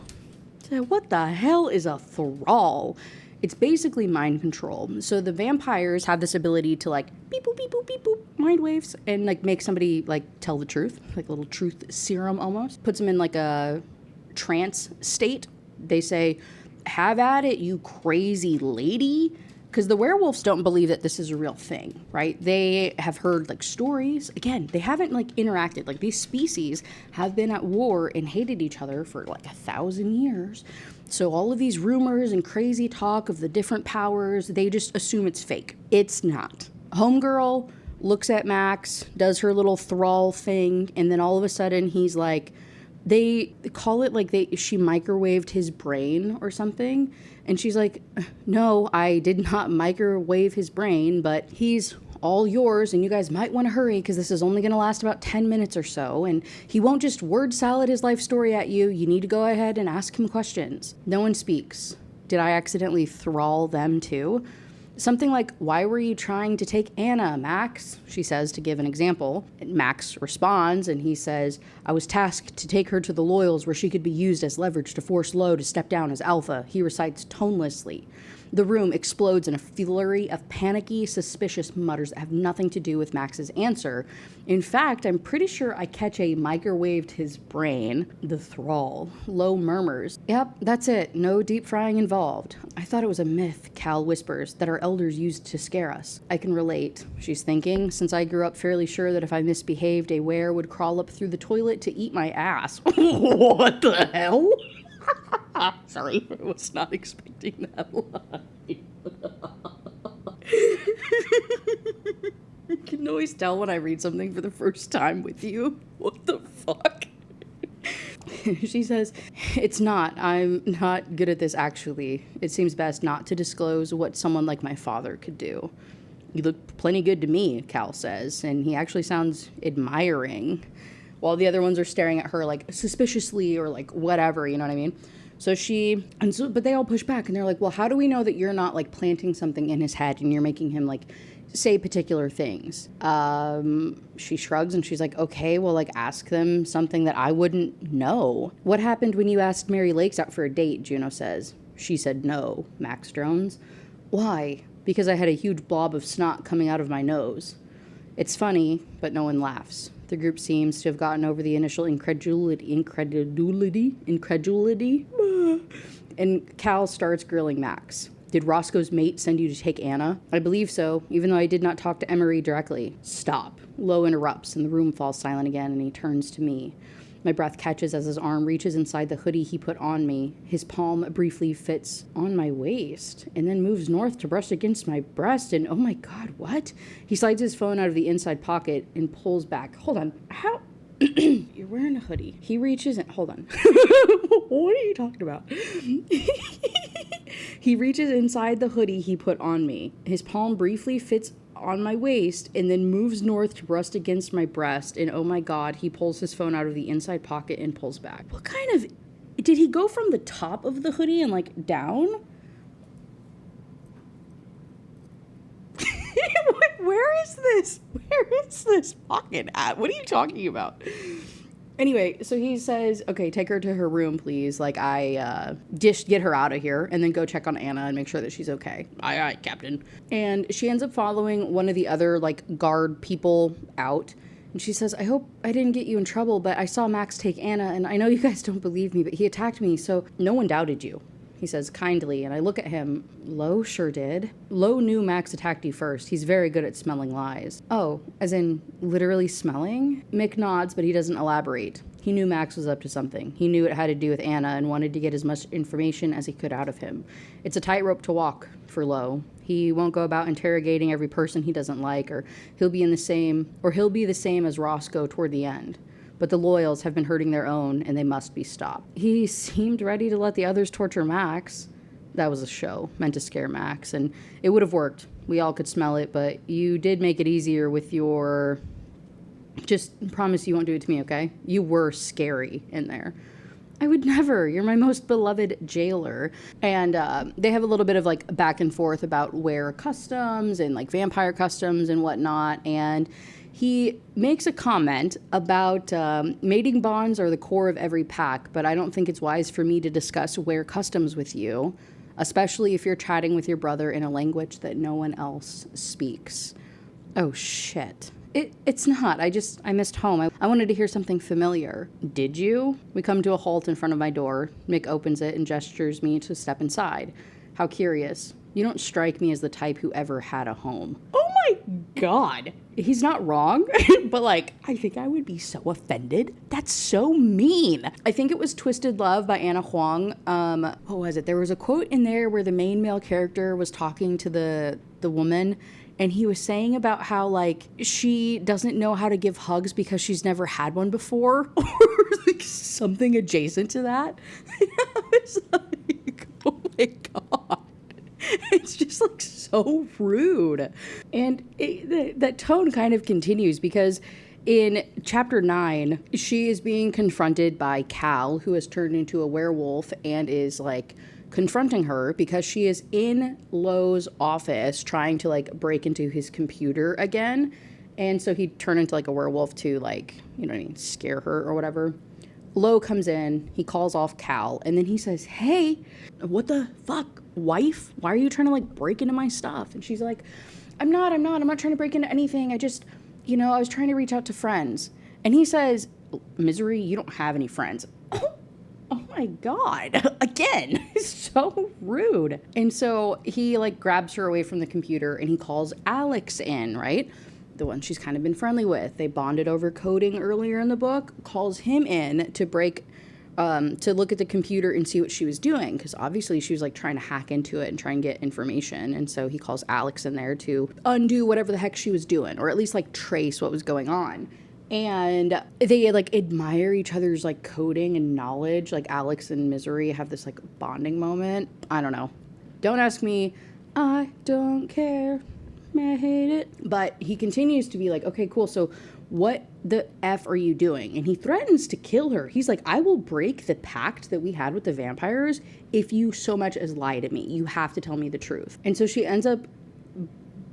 So what the hell is a thrall? It's basically mind control. So the vampires have this ability to like beep boop, beep boop, beep boop, mind waves, and like make somebody like tell the truth, like a little truth serum almost. Puts them in like a trance state. They say, have at it, you crazy lady. Because the werewolves don't believe that this is a real thing, right? They have heard like stories. Again, they haven't like interacted. Like these species have been at war and hated each other for like 1,000 years. So all of these rumors and crazy talk of the different powers, they just assume it's fake. It's not. Homegirl looks at Max, does her little thrall thing, and then all of a sudden he's like, they call it like she microwaved his brain or something. And she's like, no, I did not microwave his brain, but he's all yours, and you guys might want to hurry because this is only going to last about 10 minutes or so, and he won't just word salad his life story at you. You need to go ahead and ask him questions. No one speaks. Did I accidentally thrall them too? Something like, why were you trying to take Anna, Max? She says to give an example. And Max responds and he says, I was tasked to take her to the Loyals where she could be used as leverage to force Lo to step down as Alpha, he recites tonelessly. The room explodes in a flurry of panicky, suspicious mutters that have nothing to do with Max's answer. In fact, I'm pretty sure I catch a microwaved his brain. The thrall. Lo murmurs. Yep, that's it. No deep frying involved. I thought it was a myth, Cal whispers, that our elders used to scare us. I can relate, she's thinking, since I grew up fairly sure that if I misbehaved, a were would crawl up through the toilet to eat my ass. What the hell? Sorry, I was not expecting that line. I can always tell when I read something for the first time with you. What the fuck? She says, it's not. I'm not good at this, actually. It seems best not to disclose what someone like my father could do. You look plenty good to me, Cal says, and he actually sounds admiring, while the other ones are staring at her like suspiciously or like whatever, you know what I mean? But they all push back and they're like, well, how do we know that you're not like planting something in his head and you're making him like say particular things? She shrugs and she's like, okay, well, like ask them something that I wouldn't know. What happened when you asked Mary Lakes out for a date? Juno says. She said no, Max drones. Why? Because I had a huge blob of snot coming out of my nose. It's funny, but no one laughs. The group seems to have gotten over the initial incredulity, and Cal starts grilling Max. Did Roscoe's mate send you to take Anna? I believe so, even though I did not talk to Emery directly. Stop. Lo interrupts, and the room falls silent again, and he turns to me. My breath catches as his arm reaches inside the hoodie he put on me. His palm briefly fits on my waist and then moves north to brush against my breast. And oh my God, what? He slides his phone out of the inside pocket and pulls back. Hold on. How? You're wearing a hoodie. He reaches and hold on. What are you talking about? He reaches inside the hoodie he put on me. His palm briefly fits on my waist and then moves north to rest against my breast, and oh my God, he pulls his phone out of the inside pocket and pulls back. What kind of... Did he go from the top of the hoodie and like down? Where is this pocket at? What are you talking about? Anyway, so he says, okay, take her to her room, please. Like, get her out of here and then go check on Anna and make sure that she's okay. Aye, Captain. And she ends up following one of the other, like, guard people out. And she says, I hope I didn't get you in trouble, but I saw Max take Anna, and I know you guys don't believe me, but he attacked me, so no one doubted you. He says kindly, and I look at him. Lo sure did. Lo knew Max attacked you first. He's very good at smelling lies. Oh, as in literally smelling? Mick nods, but he doesn't elaborate. He knew Max was up to something. He knew it had to do with Anna and wanted to get as much information as he could out of him. It's a tightrope to walk for Lo. He won't go about interrogating every person he doesn't like, or he'll be the same as Roscoe toward the end. But the Loyals have been hurting their own, and they must be stopped. He seemed ready to let the others torture Max. That was a show, meant to scare Max, and it would have worked. We all could smell it, but you did make it easier with your... Just promise you won't do it to me, okay? You were scary in there. I would never. You're my most beloved jailer. And they have a little bit of, like, back and forth about where customs and, like, vampire customs and whatnot, and... He makes a comment about mating bonds are the core of every pack, but I don't think it's wise for me to discuss where customs with you, especially if you're chatting with your brother in a language that no one else speaks. Oh, shit. It's not. I missed home. I wanted to hear something familiar. Did you? We come to a halt in front of my door. Mick opens it and gestures me to step inside. How curious. You don't strike me as the type who ever had a home. Oh my God. He's not wrong, but like, I think I would be so offended. That's so mean. I think it was Twisted Love by Anna Huang. What was it? There was a quote in there where the main male character was talking to the woman, and he was saying about how, like, she doesn't know how to give hugs because she's never had one before, or like something adjacent to that. I was like, oh my God. It's just like so rude. And that tone kind of continues because in chapter 9, she is being confronted by Cal, who has turned into a werewolf and is like confronting her because she is in Lo's office trying to like break into his computer again. And so he turned into like a werewolf to like, you know what I mean, scare her or whatever. Lo comes in, he calls off Cal, and then he says, hey, what the fuck, wife? Why are you trying to like break into my stuff? And she's like, I'm not trying to break into anything. I just, I was trying to reach out to friends. And he says, Misery, you don't have any friends. Oh my God, again, so rude. And so he like grabs her away from the computer and he calls Alex in, right? The one she's kind of been friendly with. They bonded over coding earlier in the book, calls him in to to look at the computer and see what she was doing. Because obviously she was like trying to hack into it and try and get information. And so he calls Alex in there to undo whatever the heck she was doing, or at least like trace what was going on. And they like admire each other's like coding and knowledge. Like Alex and Misery have this like bonding moment. I don't know. Don't ask me. I don't care. I hate it. But he continues to be like, okay, cool. So what the F are you doing? And he threatens to kill her. He's like, I will break the pact that we had with the vampires if you so much as lie to me. You have to tell me the truth. And so she ends up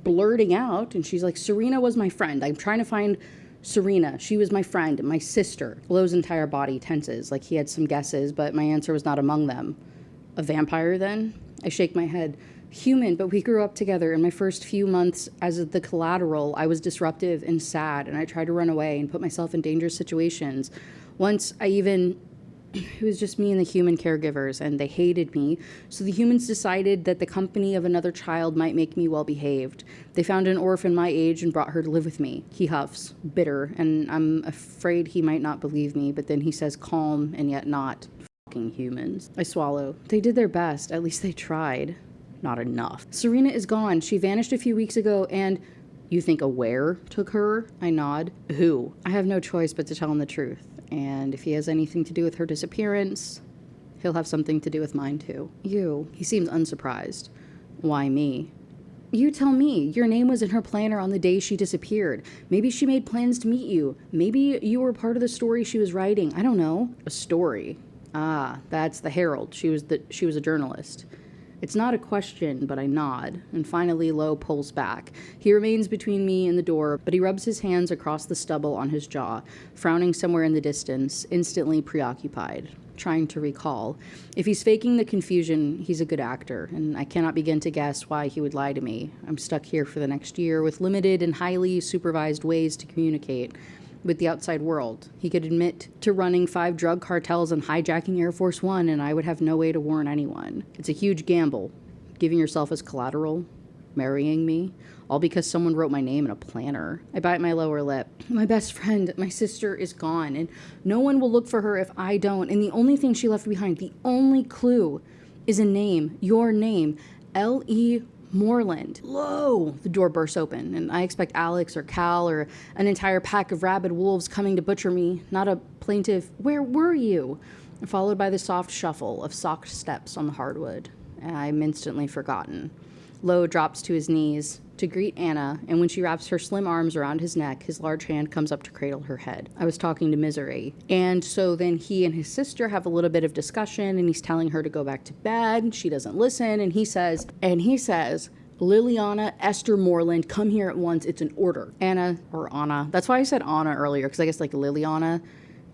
blurting out and she's like, Serena was my friend. I'm trying to find Serena. She was my friend, my sister. Lo's entire body tenses. Like he had some guesses, but my answer was not among them. A vampire then? I shake my head. Human, but we grew up together. In my first few months as the collateral, I was disruptive and sad, and I tried to run away and put myself in dangerous situations. Once it was just me and the human caregivers, and they hated me. So the humans decided that the company of another child might make me well behaved. They found an orphan my age and brought her to live with me. He huffs, bitter, and I'm afraid he might not believe me, but then he says calm and yet not. Fucking humans. I swallow. They did their best. At least they tried. Not enough. Serena is gone. She vanished a few weeks ago, and you think a were took her? I nod. Who? I have no choice but to tell him the truth. And if he has anything to do with her disappearance, he'll have something to do with mine too. You. He seems unsurprised. Why me? You tell me. Your name was in her planner on the day she disappeared. Maybe she made plans to meet you. Maybe you were part of the story she was writing. I don't know. A story. Ah, that's the Herald. She was a journalist. It's not a question, but I nod, and finally Lo pulls back. He remains between me and the door, but he rubs his hands across the stubble on his jaw, frowning somewhere in the distance, instantly preoccupied, trying to recall. If he's faking the confusion, he's a good actor, and I cannot begin to guess why he would lie to me. I'm stuck here for the next year with limited and highly supervised ways to communicate with the outside world. He could admit to running 5 drug cartels and hijacking Air Force One, and I would have no way to warn anyone. It's a huge gamble, giving yourself as collateral, marrying me, all because someone wrote my name in a planner. I bite my lower lip. My best friend, my sister, is gone, and no one will look for her if I don't, and the only thing she left behind, the only clue, is a name, your name, L.E. Moreland. Lo! The door bursts open, and I expect Alex or Cal or an entire pack of rabid wolves coming to butcher me, not a plaintive, where were you? Followed by the soft shuffle of socked steps on the hardwood. I'm instantly forgotten. Lo drops to his knees to greet Anna, and when she wraps her slim arms around his neck, his large hand comes up to cradle her head. I was talking to Misery. And so then he and his sister have a little bit of discussion, and he's telling her to go back to bed. She doesn't listen, and he says, Liliana Esther Moreland, come here at once. It's an order. Anna. That's why I said Anna earlier, because I guess like Liliana.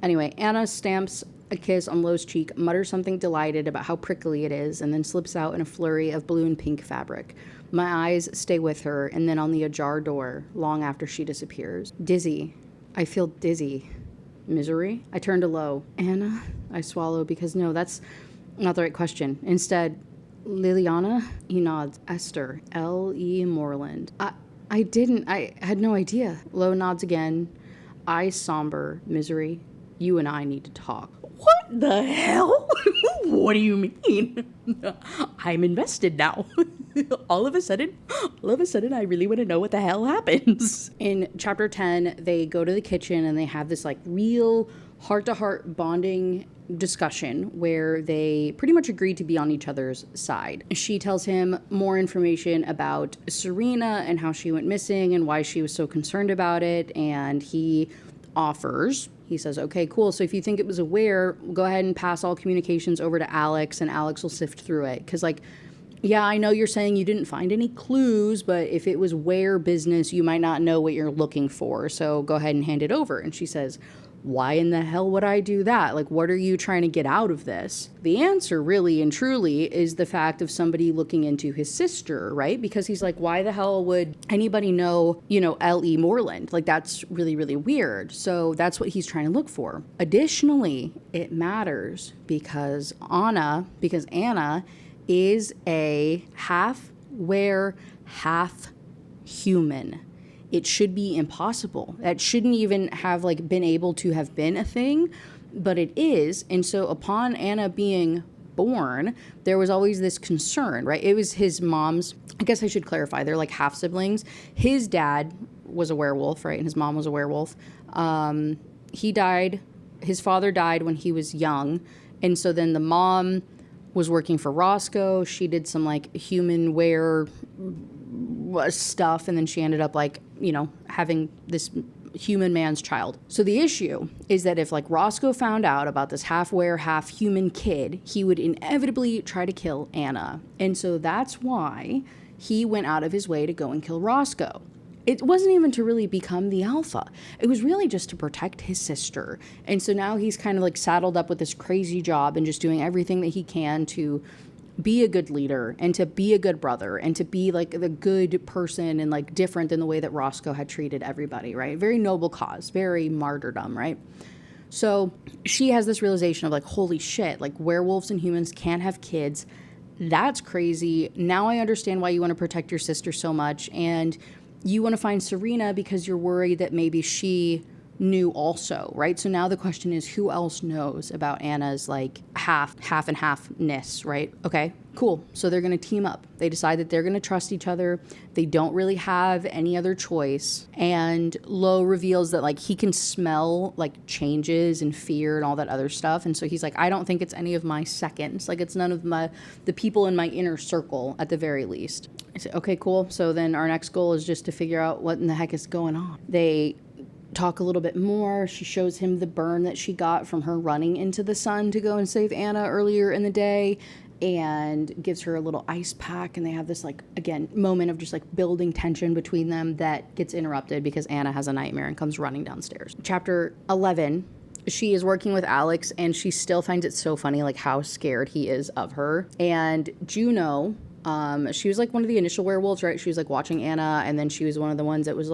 Anyway, Anna stamps a kiss on Lo's cheek, mutters something delighted about how prickly it is, and then slips out in a flurry of blue and pink fabric. My eyes stay with her, and then on the ajar door, long after she disappears. Dizzy. I feel dizzy. Misery? I turn to Lo. Anna? I swallow because no, that's not the right question. Instead, Liliana? He nods. Esther. L.E. Moreland. I had no idea. Lo nods again. Eyes somber. Misery. You and I need to talk. What the hell? What do you mean? I'm invested now. All of a sudden, I really want to know what the hell happens. In chapter 10, they go to the kitchen and they have this like real heart-to-heart bonding discussion where they pretty much agreed to be on each other's side. She tells him more information about Serena and how she went missing and why she was so concerned about it, and he says, okay, cool, so if you think it was a where, go ahead and pass all communications over to Alex, and Alex will sift through it. Because, like, yeah, I know you're saying you didn't find any clues, but if it was where business, you might not know what you're looking for, so go ahead and hand it over. And she says, why in the hell would I do that? Like, what are you trying to get out of this? The answer really and truly is the fact of somebody looking into his sister, right? Because he's like, why the hell would anybody know, L.E. Moreland? Like, that's really, really weird. So that's what he's trying to look for. Additionally, it matters because Anna is a half were, half human. It should be impossible. That shouldn't even have been able to have been a thing, but it is. And so upon Anna being born, there was always this concern, right? It was his mom's, I guess I should clarify, they're like half siblings. His dad was a werewolf, right? And his mom was a werewolf. He died, his father died when he was young. And so then the mom was working for Roscoe. She did some human wear stuff, and then she ended up having this human man's child. So the issue is that if Roscoe found out about this half were, half human kid, he would inevitably try to kill Anna. And so that's why he went out of his way to go and kill Roscoe. It wasn't even to really become the alpha. It was really just to protect his sister. And so now he's kind of saddled up with this crazy job and just doing everything that he can to be a good leader and to be a good brother and to be the good person and different than the way that Roscoe had treated everybody, right? Very noble cause, very martyrdom, right? So she has this realization of holy shit, werewolves and humans can't have kids. That's crazy. Now I understand why you want to protect your sister so much, and you want to find Serena because you're worried that maybe she knew also, right? So now the question is, who else knows about Anna's half and halfness, right? Okay, cool. So they're going to team up. They decide that they're going to trust each other. They don't really have any other choice. And Lo reveals that he can smell changes and fear and all that other stuff. And so he's like, I don't think it's any of my seconds. It's none of the people in my inner circle at the very least. I said, okay, cool. So then our next goal is just to figure out what in the heck is going on. They talk a little bit more. She shows him the burn that she got from her running into the sun to go and save Anna earlier in the day, and gives her a little ice pack. And they have this again moment of just building tension between them that gets interrupted because Anna has a nightmare and comes running downstairs. Chapter 11, she is working with Alex, and she still finds it so funny how scared he is of her. And Juno, she was one of the initial werewolves, right? She was watching Anna, and then she was one of the ones that was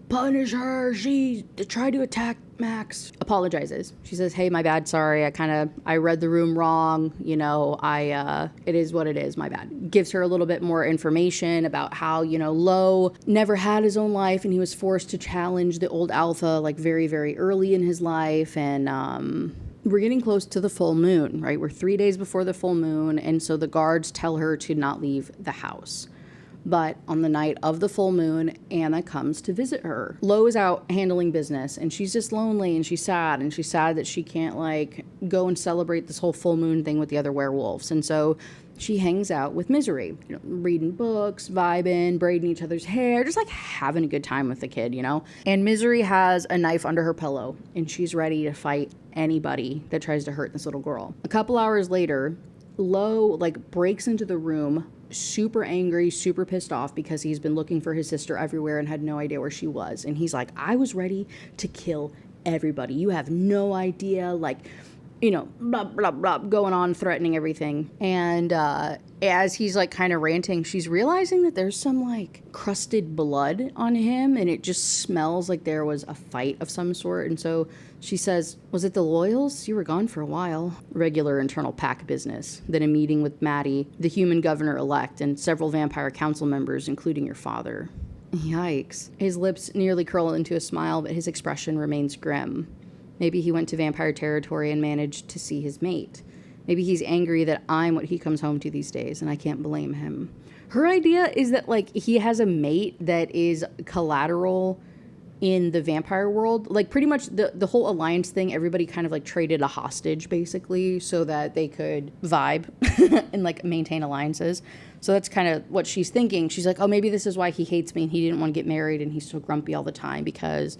punish her, she tried to attack Max. Apologizes. She says, hey, my bad, sorry, I read the room wrong, it is what it is, my bad. Gives her a little bit more information about how, Lo never had his own life, and he was forced to challenge the old alpha very, very early in his life. And we're getting close to the full moon, right? We're 3 days before the full moon, and so the guards tell her to not leave the house. But on the night of the full moon, Anna comes to visit her. Lo is out handling business, and she's just lonely, and she's sad that she can't go and celebrate this whole full moon thing with the other werewolves. And so she hangs out with Misery, reading books, vibing, braiding each other's hair, just having a good time with the kid, And Misery has a knife under her pillow, and she's ready to fight anybody that tries to hurt this little girl. A couple hours later, Lo breaks into the room, super angry, super pissed off because he's been looking for his sister everywhere and had no idea where she was. And he's like, I was ready to kill everybody. You have no idea, blah, blah, blah, going on, threatening everything. And as he's kind of ranting, she's realizing that there's some crusted blood on him, and it just smells like there was a fight of some sort. And so she says, was it the Loyals? You were gone for a while. Regular internal pack business. Then a meeting with Maddie, the human governor-elect, and several vampire council members, including your father. Yikes. His lips nearly curl into a smile, but his expression remains grim. Maybe he went to vampire territory and managed to see his mate. Maybe he's angry that I'm what he comes home to these days, and I can't blame him. Her idea is that, he has a mate that is collateral in the vampire world. Like pretty much the whole alliance thing, everybody kind of like traded a hostage basically so that they could vibe and like maintain alliances. So that's kind of what she's thinking. She's like, oh, maybe this is why he hates me and he didn't want to get married and he's so grumpy all the time because,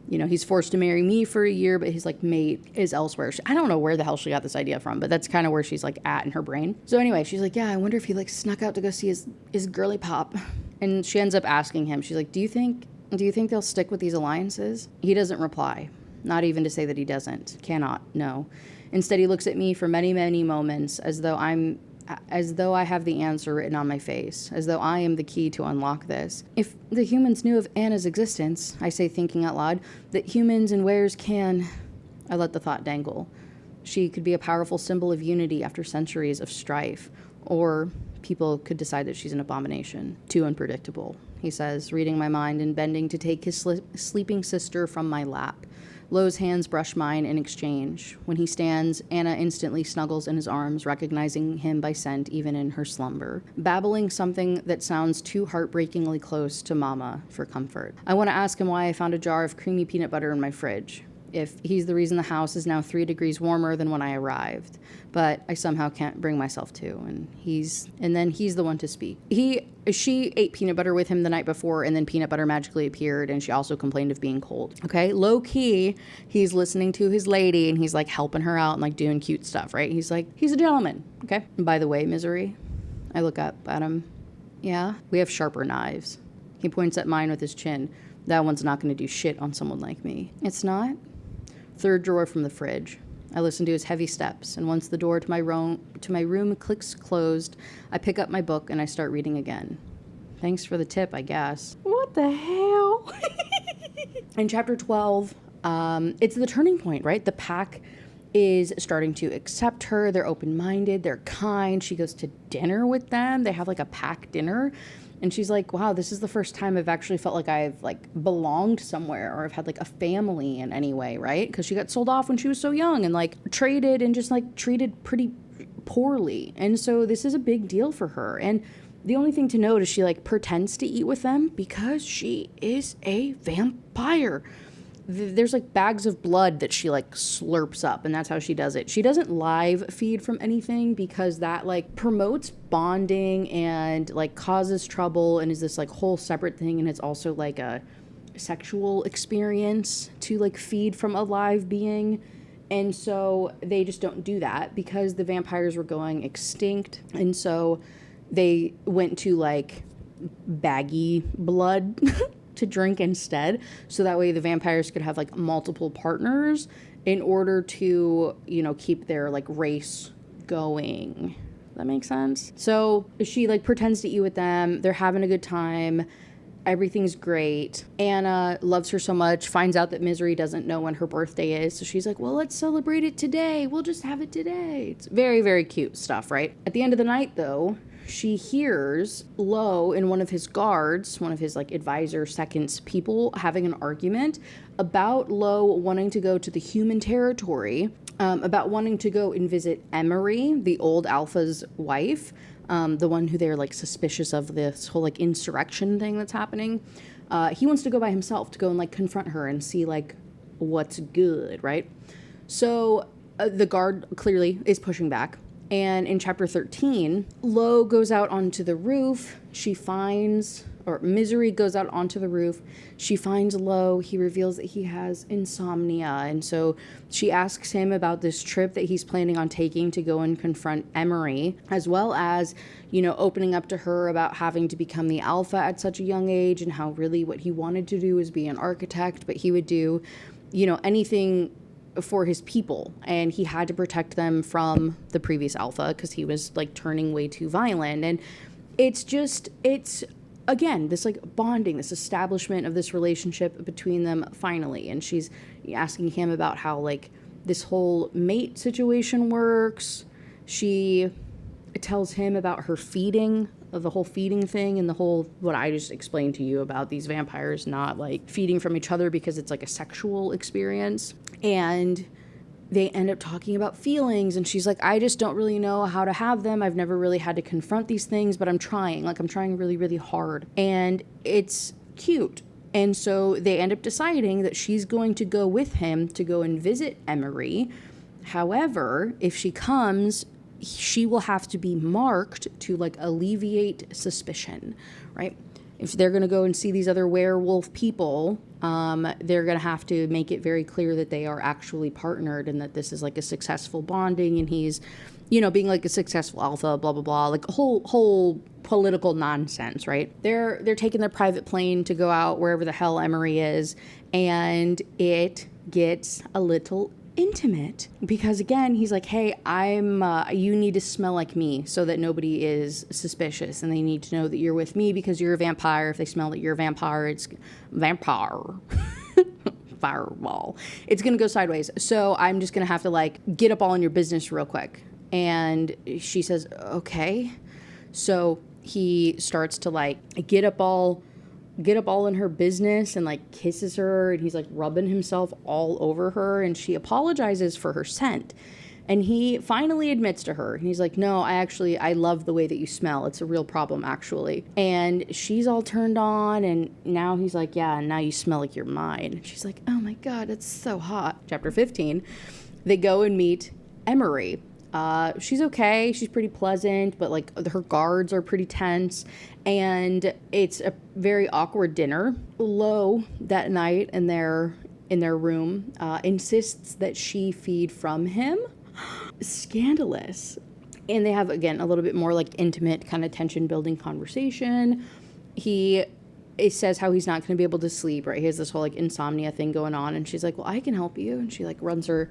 you know, he's forced to marry me for a year, but his like mate is elsewhere. I don't know where the hell she got this idea from, but that's kind of where she's like at in her brain. So anyway, she's like, yeah, I wonder if he like snuck out to go see his girly pop. And she ends up asking him, she's like, do you think they'll stick with these alliances? He doesn't reply, not even to say that he doesn't, cannot, no. Instead, he looks at me for many, many moments as though I have the answer written on my face, as though I am the key to unlock this. If the humans knew of Anna's existence, I say thinking out loud, that humans and wares can... I let the thought dangle. She could be a powerful symbol of unity after centuries of strife, or people could decide that she's an abomination. Too unpredictable, he says, reading my mind and bending to take his sleeping sister from my lap. Lo's hands brush mine in exchange. When he stands, Anna instantly snuggles in his arms, recognizing him by scent even in her slumber, babbling something that sounds too heartbreakingly close to Mama for comfort. I want to ask him why I found a jar of creamy peanut butter in my fridge, if he's the reason the house is now 3 degrees warmer than when I arrived. But I somehow can't bring myself to, and then he's the one to speak. She ate peanut butter with him the night before, and then peanut butter magically appeared, and she also complained of being cold. Okay, low key, he's listening to his lady, and he's like helping her out and like doing cute stuff, right? He's like, he's a gentleman. Okay. And by the way, Misery, I look up at him. Yeah, we have sharper knives. He points at mine with his chin. That one's not going to do shit on someone like me. It's not? Third drawer from the fridge. I listen to his heavy steps, and once the door to my room clicks closed, I pick up my book and I start reading again. Thanks for the tip, I guess. What the hell? In chapter 12, it's the turning point, right? The pack is starting to accept her. They're open-minded. They're kind. She goes to dinner with them. They have like a pack dinner. And she's like, wow, this is the first time I've actually felt like I've like belonged somewhere, or I've had like a family in any way, right? Because she got sold off when she was so young and like traded and just like treated pretty poorly. And so this is a big deal for her. And the only thing to note is she like pretends to eat with them because she is a vampire. There's like bags of blood that she like slurps up, and that's how she does it. She doesn't live feed from anything because that like promotes bonding and like causes trouble and is this like whole separate thing, and it's also like a sexual experience to like feed from a live being. And so they just don't do that because the vampires were going extinct, and so they went to like baggy blood to drink instead, so that way the vampires could have like multiple partners in order to, you know, keep their like race going. That makes sense? So she like pretends to eat with them. They're having a good time. Everything's great. Anna loves her so much, finds out that Misery doesn't know when her birthday is, so she's like, well, let's celebrate it today. We'll just have it today. It's very, very cute stuff, right? At the end of the night, though, she hears Lo and one of his guards, one of his like advisor seconds people, having an argument about Lo wanting to go to the human territory, about wanting to go and visit Emery, the old Alpha's wife, the one who they're like suspicious of this whole like insurrection thing that's happening. He wants to go by himself to go and like confront her and see like what's good, right? So the guard clearly is pushing back. And in chapter 13, Lo goes out onto the roof. Misery goes out onto the roof. She finds Lo. He reveals that he has insomnia. And so she asks him about this trip that he's planning on taking to go and confront Emery, as well as, you know, opening up to her about having to become the Alpha at such a young age and how really what he wanted to do was be an architect, but he would do, you know, anything for his people, and he had to protect them from the previous Alpha because he was like turning way too violent. And it's again this like bonding, this establishment of this relationship between them finally. And she's asking him about how like this whole mate situation works. She tells him about her feeding, of the whole feeding thing, and the whole what I just explained to you about these vampires not like feeding from each other because it's like a sexual experience. And they end up talking about feelings, and she's like, I just don't really know how to have them. I've never really had to confront these things, but I'm trying really, really hard. And it's cute. And so they end up deciding that she's going to go with him to go and visit Emery. However, if she comes, she will have to be marked to like alleviate suspicion, right? If they're going to go and see these other werewolf people, they're going to have to make it very clear that they are actually partnered and that this is like a successful bonding and he's, you know, being like a successful alpha, blah, blah, blah, like whole political nonsense, right? They're taking their private plane to go out wherever the hell Emery is, and it gets a little intimate because again he's like, hey, you need to smell like me so that nobody is suspicious, and they need to know that you're with me because you're a vampire. If they smell that you're a vampire, it's vampire fireball, it's gonna go sideways. So I'm just gonna have to like get up all in your business real quick. And she says okay. So he starts to like get up all in her business and like kisses her, and he's like rubbing himself all over her, and she apologizes for her scent. And he finally admits to her, and he's like, no, I love the way that you smell. It's a real problem, actually. And she's all turned on, and now he's like, yeah, and now you smell like you're mine. And she's like, oh my God, it's so hot. Chapter 15, they go and meet Emery. She's okay. She's pretty pleasant, but like her guards are pretty tense, and it's a very awkward dinner. Lo, that night in their room, insists that she feed from him. Scandalous. And they have, again, a little bit more like intimate kind of tension building conversation. It says how he's not going to be able to sleep, right? He has this whole like insomnia thing going on, and she's like, well, I can help you. And she like runs her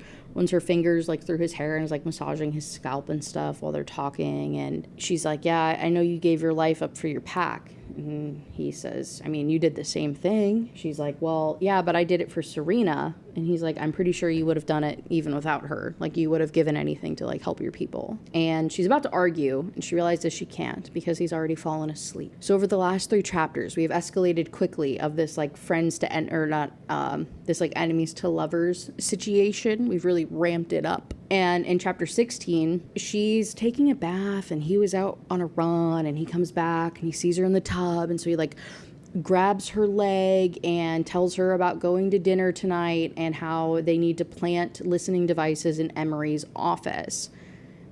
fingers like through his hair and is like massaging his scalp and stuff while they're talking. And she's like, yeah, I know you gave your life up for your pack. And he says, I mean, you did the same thing. She's like, well, yeah, but I did it for Serena. And he's like, I'm pretty sure you would have done it even without her. Like, you would have given anything to like help your people. And she's about to argue, and she realizes she can't because he's already fallen asleep. So over the last 3 chapters, we have escalated quickly of this like friends to this like enemies to lovers situation. We've really ramped it up. And in chapter 16, she's taking a bath, and he was out on a run, and he comes back and he sees her in the tub. And so he like grabs her leg and tells her about going to dinner tonight and how they need to plant listening devices in Emery's office.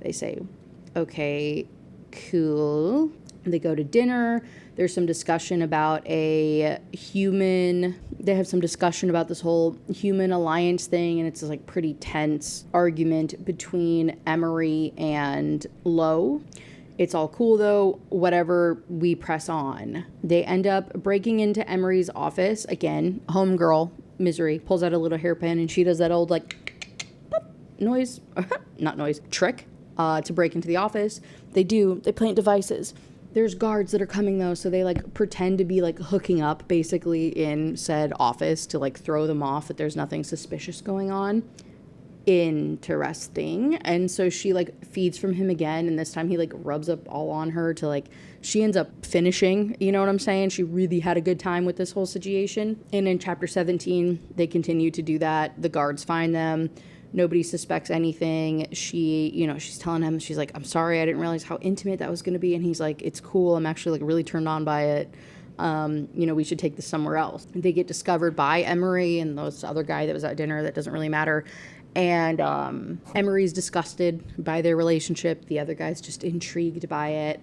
They say, okay, cool. They go to dinner. There's some discussion about they have some discussion about this whole human alliance thing, and it's this like pretty tense argument between Emery and Lo. It's all cool though, whatever, we press on. They end up breaking into Emery's office. Again, homegirl, Misery, pulls out a little hairpin, and she does that old like pop noise, trick to break into the office. They plant devices. There's guards that are coming though, so they like pretend to be like hooking up basically in said office to like throw them off that there's nothing suspicious going on. Interesting. And so she like feeds from him again, and this time he like rubs up all on her to like, she ends up finishing, you know what I'm saying? She really had a good time with this whole situation. And in chapter 17, they continue to do that. The guards find them. Nobody suspects anything. She's telling him, she's like, I'm sorry, I didn't realize how intimate that was going to be. And he's like, it's cool. I'm actually like really turned on by it. We should take this somewhere else. They get discovered by Emery and this other guy that was at dinner that doesn't really matter. And Emery's disgusted by their relationship. The other guy's just intrigued by it.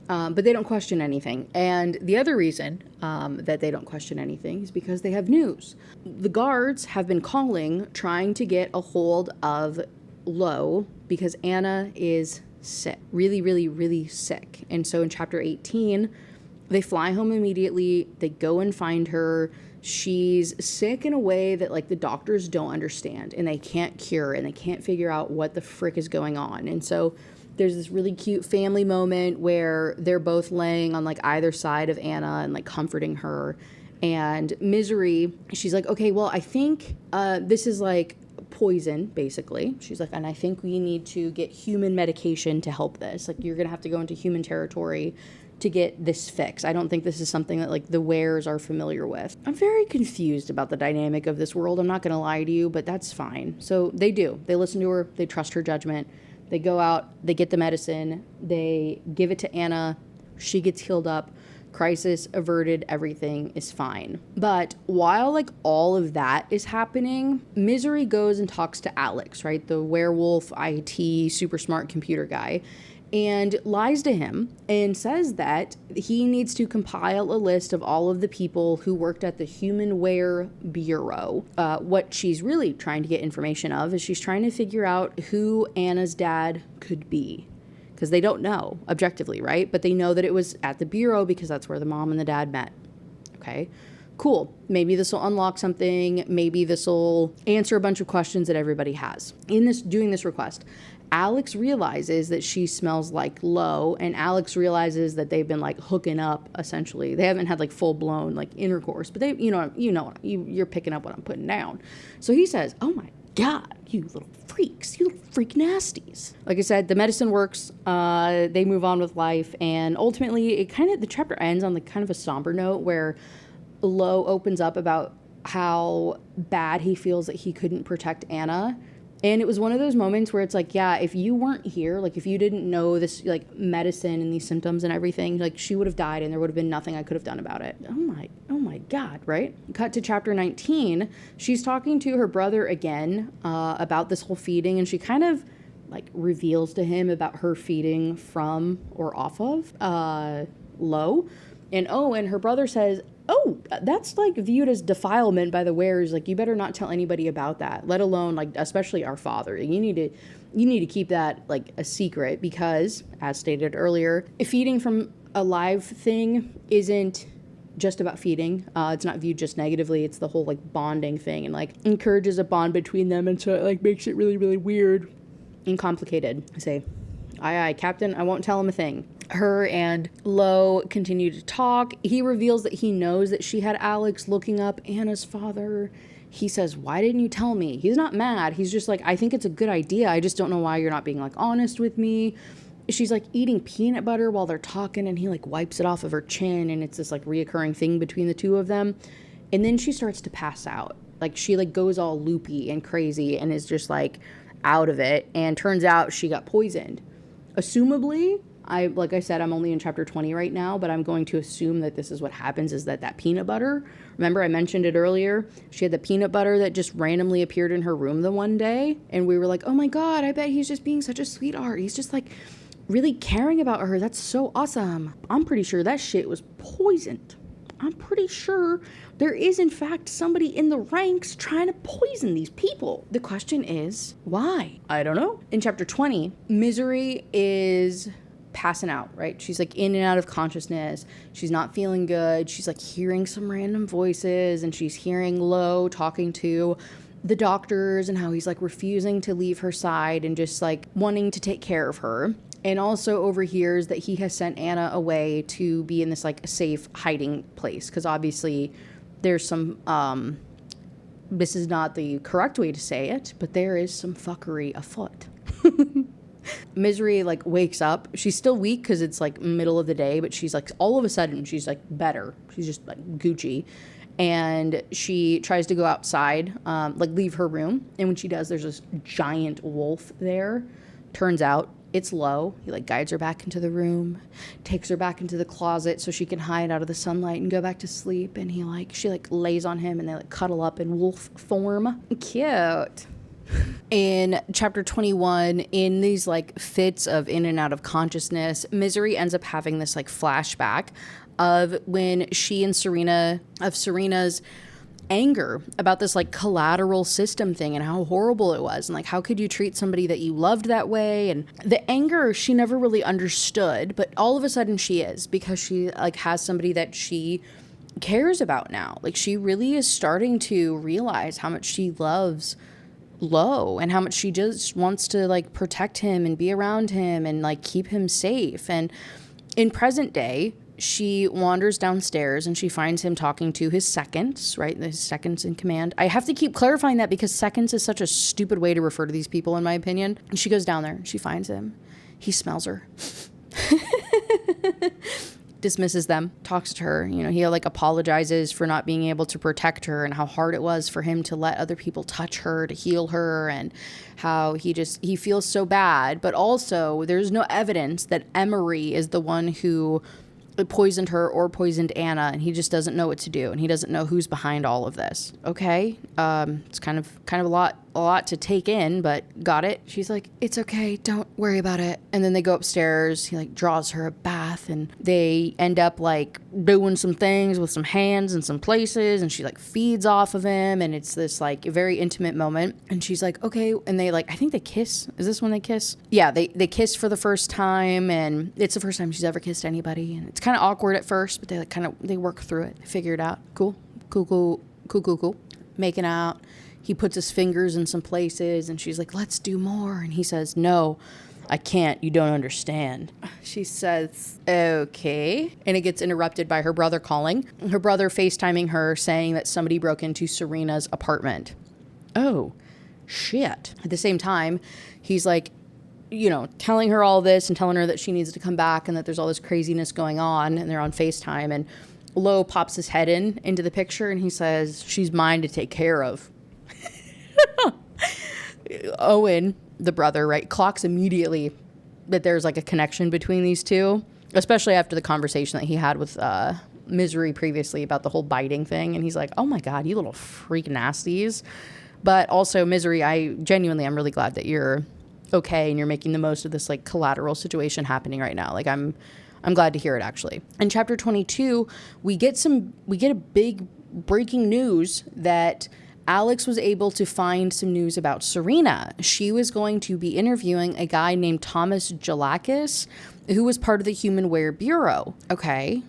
But they don't question anything. And the other reason that they don't question anything is because they have news. The guards have been calling, trying to get a hold of Lo because Anna is sick. Really, really, really sick. And so in chapter 18, they fly home immediately. They go and find her. She's sick in a way that like the doctors don't understand, and they can't cure, and they can't figure out what the frick is going on. And so there's this really cute family moment where they're both laying on like either side of Anna and like comforting her. And Misery, she's like, okay, well, I think this is like poison, basically. She's like, and I think we need to get human medication to help this. Like, you're gonna have to go into human territory to get this fixed. I don't think this is something that like the wares are familiar with. I'm very confused about the dynamic of this world. I'm not gonna lie to you, but that's fine. So they listen to her, they trust her judgment. They go out, they get the medicine, they give it to Anna, she gets healed up. crisis averted, everything is fine. But while like all of that is happening, Misery goes and talks to Alex, right? The werewolf IT super smart computer guy, and lies to him and says that he needs to compile a list of all of the people who worked at the Humanware Bureau. What she's really trying to get information of is she's trying to figure out who Anna's dad could be. Because they don't know objectively, right? But they know that it was at the Bureau because that's where the mom and the dad met. Okay, cool. Maybe this will unlock something. Maybe this will answer a bunch of questions that everybody has. In this, doing this request, Alex realizes that she smells like Lo, and Alex realizes that they've been like hooking up essentially. They haven't had like full blown like intercourse, but they, you're picking up what I'm putting down. So he says, "Oh my God, you little freaks, you little freak nasties." Like I said, the medicine works. They move on with life, and ultimately, the chapter ends on kind of a somber note where Lo opens up about how bad he feels that he couldn't protect Anna. And it was one of those moments where it's like, yeah, if you weren't here, like if you didn't know this like medicine and these symptoms and everything, like she would have died and there would have been nothing I could have done about it. Oh my God, right? Cut to chapter 19. She's talking to her brother again about this whole feeding, and she kind of like reveals to him about her feeding from or off of Lo. And her brother says, "Oh, that's like viewed as defilement by the wearers. Like you better not tell anybody about that, let alone like especially our father. You need to keep that like a secret because, as stated earlier, feeding from a live thing isn't just about feeding. It's not viewed just negatively. It's the whole like bonding thing and like encourages a bond between them, and so it like makes it really, really weird and complicated." I say, "Aye, Captain, I won't tell him a thing." Her and Lo continue to talk. He reveals that he knows that she had Alex looking up Anna's father. He says, "Why didn't you tell me?" He's not mad. He's just like, "I think it's a good idea. I just don't know why you're not being like honest with me." She's like eating peanut butter while they're talking, and he like wipes it off of her chin, and it's this like reoccurring thing between the two of them. And then she starts to pass out. Like she like goes all loopy and crazy and is just like out of it. And turns out she got poisoned. Assumably, like I said, I'm only in chapter 20 right now, but I'm going to assume that this is what happens, is that peanut butter, remember I mentioned it earlier, she had the peanut butter that just randomly appeared in her room the one day, and we were like, oh my God, I bet he's just being such a sweetheart. He's just like really caring about her. That's so awesome. I'm pretty sure that shit was poisoned. I'm pretty sure there is, in fact, somebody in the ranks trying to poison these people. The question is, why? I don't know. In chapter 20, Misery is passing out, right? She's like in and out of consciousness. She's not feeling good. She's like hearing some random voices, and she's hearing Lo talking to the doctors and how he's like refusing to leave her side and just like wanting to take care of her. And also overhears that he has sent Anna away to be in this like safe hiding place, because obviously there's some this is not the correct way to say it, but there is some fuckery afoot. Misery like wakes up. She's still weak because it's like middle of the day, but she's like all of a sudden she's like better. She's just like Gucci. And she tries to go outside, like leave her room. And when she does, there's this giant wolf there. Turns out it's Lo. He like guides her back into the room, takes her back into the closet so she can hide out of the sunlight and go back to sleep. And she like lays on him, and they like cuddle up in wolf form. Cute. In chapter 21, in these like fits of in and out of consciousness, Misery ends up having this like flashback of when she and Serena's anger about this like collateral system thing and how horrible it was, and like how could you treat somebody that you loved that way. And the anger she never really understood, but all of a sudden she is, because she like has somebody that she cares about now. Like she really is starting to realize how much she loves Lo and how much she just wants to like protect him and be around him and like keep him safe. And in present day, she wanders downstairs and she finds him talking to his seconds, right? His seconds in command. I have to keep clarifying that because seconds is such a stupid way to refer to these people, in my opinion. And she goes down there and she finds him. He smells her. Dismisses them, talks to her. You know, he like apologizes for not being able to protect her and how hard it was for him to let other people touch her to heal her, and how he feels so bad. But also there's no evidence that Emery is the one who poisoned her or poisoned Anna, and he just doesn't know what to do, and he doesn't know who's behind all of this. Okay, it's kind of a lot to take in, but got it. She's like, it's okay, don't worry about it. And then they go upstairs. He like draws her a bath, and they end up like doing some things with some hands in some places, and she like feeds off of him, and it's this like very intimate moment. And she's like, okay, and they like, I think they kiss. Is this when they kiss? Yeah, they kiss for the first time, and it's the first time she's ever kissed anybody, and it's kind of awkward at first, but they like they work through it. They figure it out. Cool. Making out. He puts his fingers in some places, and she's like, let's do more. And he says, no, I can't. You don't understand. She says, okay. And it gets interrupted by her brother calling. Her brother FaceTiming her, saying that somebody broke into Serena's apartment. Oh, shit. At the same time, he's like, telling her all this and telling her that she needs to come back and that there's all this craziness going on, and they're on FaceTime. And Lo pops his head into the picture, and he says, she's mine to take care of. Owen, the brother, right, clocks immediately that there's like a connection between these two, especially after the conversation that he had with Misery previously about the whole biting thing. And he's like, oh my God, you little freak nasties. But also, Misery, I'm really glad that you're okay and you're making the most of this like collateral situation happening right now. Like I'm glad to hear it, actually. In chapter 22, we get a big breaking news that Alex was able to find some news about Serena. She was going to be interviewing a guy named Thomas Jalakis, who was part of the Human Wear Bureau. Okay.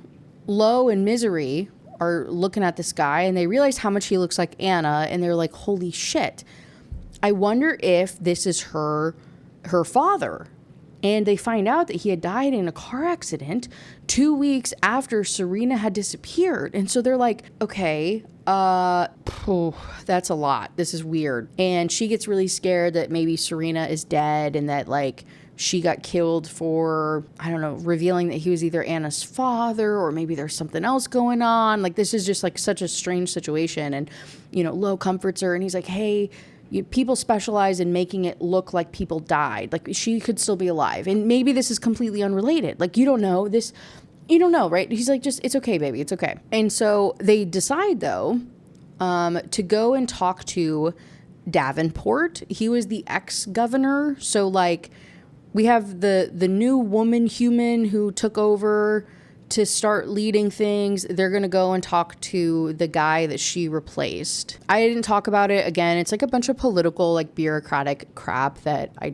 Lo and Misery are looking at this guy, and they realize how much he looks like Anna, and they're like, holy shit. I wonder if this is her father. And they find out that he had died in a car accident 2 weeks after Serena had disappeared. And so they're like, okay, that's a lot. This is weird. And she gets really scared that maybe Serena is dead and that like she got killed for, I don't know, revealing that he was either Anna's father or maybe there's something else going on. Like this is just like such a strange situation. And, Lo comforts her and he's like, hey, people specialize in making it look like people died. Like she could still be alive. And maybe this is completely unrelated. Like you don't know this. You don't know, right? He's like, it's okay, baby. It's okay. And so they decide, though, to go and talk to Davenport. He was the ex-governor. So, like, we have the new woman human who took over to start leading things. They're going to go and talk to the guy that she replaced. I didn't talk about it. Again, it's like a bunch of political, like, bureaucratic crap that I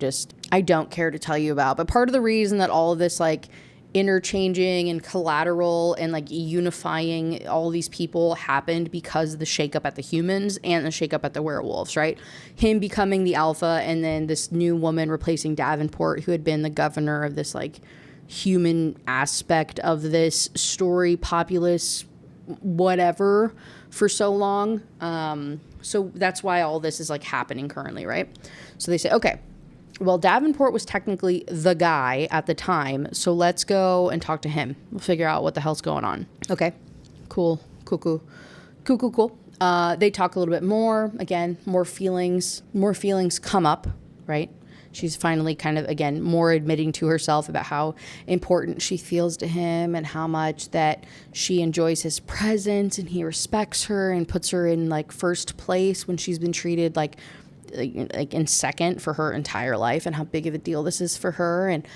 don't care to tell you about. But part of the reason that all of this, like, interchanging and collateral and like unifying all these people happened because of the shakeup at the humans and the shakeup at the werewolves, right? Him becoming the alpha and then this new woman replacing Davenport, who had been the governor of this like human aspect of this story, populace, whatever, for so long. So that's why all this is like happening currently, right? So they say, okay, well, Davenport was technically the guy at the time, so let's go and talk to him. We'll figure out what the hell's going on. Okay, cool. They talk a little bit more. Again, more feelings come up, right? She's finally kind of, again, more admitting to herself about how important she feels to him and how much that she enjoys his presence and he respects her and puts her in like first place when she's been treated like in second for her entire life, and how big of a deal this is for her. And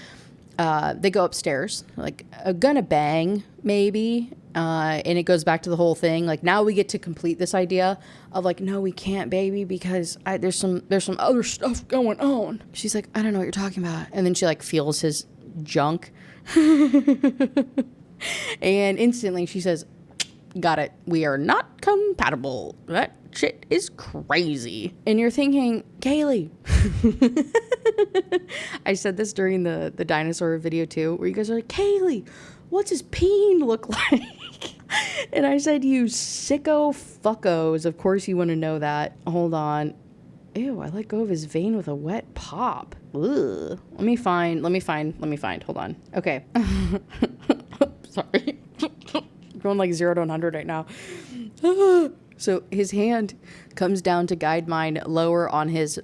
they go upstairs, like gonna bang maybe, and it goes back to the whole thing. Like now we get to complete this idea of like, no, we can't, baby, because there's some other stuff going on. She's like, I don't know what you're talking about. And then she like feels his junk, and instantly she says, got it. We are not compatible. That shit is crazy. And you're thinking, Kaylee. I said this during the dinosaur video too, where you guys are like, Kaylee, what's his peen look like? And I said, you sicko fuckos. Of course you want to know that. Hold on. Ew, I let go of his vein with a wet pop. Ugh. Let me find. Hold on. Okay. Sorry. Going like 0 to 100 right now. So his hand comes down to guide mine lower on his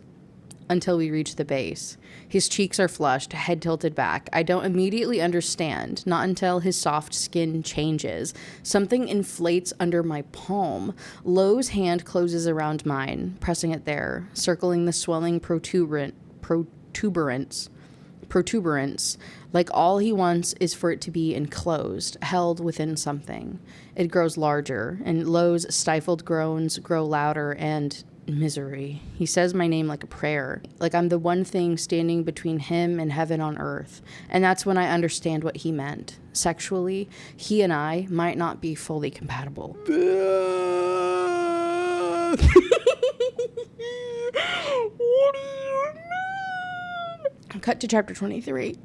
until we reach the base. His cheeks are flushed, head tilted back. I don't immediately understand, not until his soft skin changes. Something inflates under my palm. Lowe's hand closes around mine, pressing it there, circling the swelling protuberance. Like all he wants is for it to be enclosed, held within something. It grows larger, and Lowe's stifled groans grow louder, and misery. He says my name like a prayer, like I'm the one thing standing between him and heaven on earth. And that's when I understand what he meant. Sexually, he and I might not be fully compatible. What do you mean? Cut to chapter 23.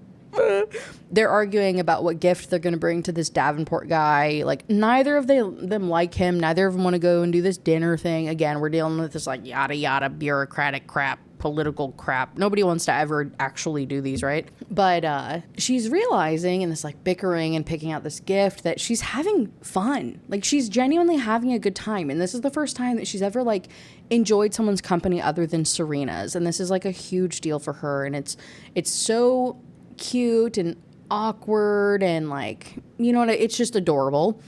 They're arguing about what gift they're going to bring to this Davenport guy. Like, neither of them like him. Neither of them want to go and do this dinner thing. Again, we're dealing with this, like, yada, yada, bureaucratic crap, political crap. Nobody wants to ever actually do these, right? But she's realizing in this, like, bickering and picking out this gift that she's having fun. Like, she's genuinely having a good time. And this is the first time that she's ever, like, enjoyed someone's company other than Serena's. And this is, like, a huge deal for her. And it's so cute and awkward and, like, you know what, it's just adorable.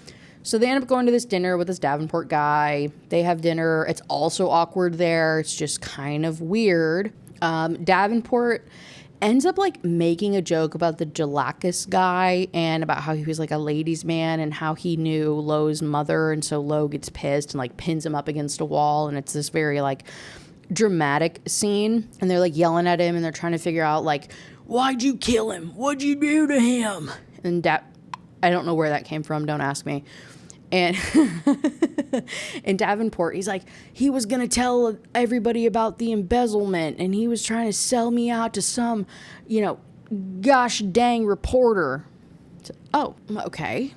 So they end up going to this dinner with this Davenport guy. They have dinner. It's also awkward there. It's just kind of weird. Davenport ends up, like, making a joke about the Jalakis guy and about how he was, like, a ladies' man and how he knew Lowe's mother, and so Lowe gets pissed and, like, pins him up against a wall, and it's this very, like, dramatic scene, and they're, like, yelling at him, and they're trying to figure out, like, why'd you kill him? What'd you do to him? And I don't know where that came from. Don't ask me. And in Davenport, he's like, he was going to tell everybody about the embezzlement, and he was trying to sell me out to some, you know, gosh dang reporter. So, oh, okay.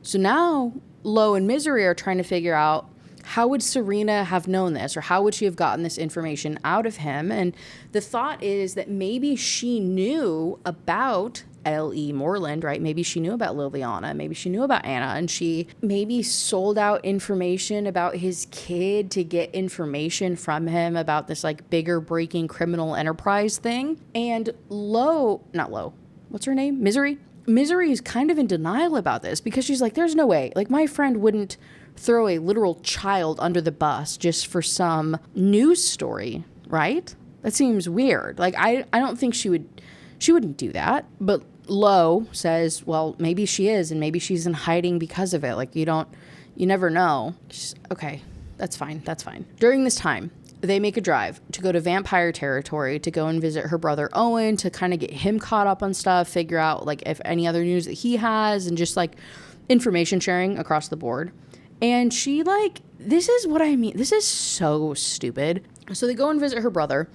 So now Lowe and Misery are trying to figure out, how would Serena have known this, or how would she have gotten this information out of him? And the thought is that maybe she knew about L.E. Moreland, right? Maybe she knew about Liliana. Maybe she knew about Anna, and she maybe sold out information about his kid to get information from him about this, like, bigger breaking criminal enterprise thing. And what's her name? Misery is kind of in denial about this, because she's like, there's no way. Like, my friend wouldn't throw a literal child under the bus just for some news story, right? That seems weird. Like, I don't think she wouldn't do that. But Lowe says, well, maybe she is, and maybe she's in hiding because of it. Like, you never know. Okay, that's fine. During this time, they make a drive to go to vampire territory to go and visit her brother Owen, to kind of get him caught up on stuff, figure out, like, if any other news that he has, and just, like, information sharing across the board. And she, like, this is what I mean. This is so stupid. So they go and visit her brother.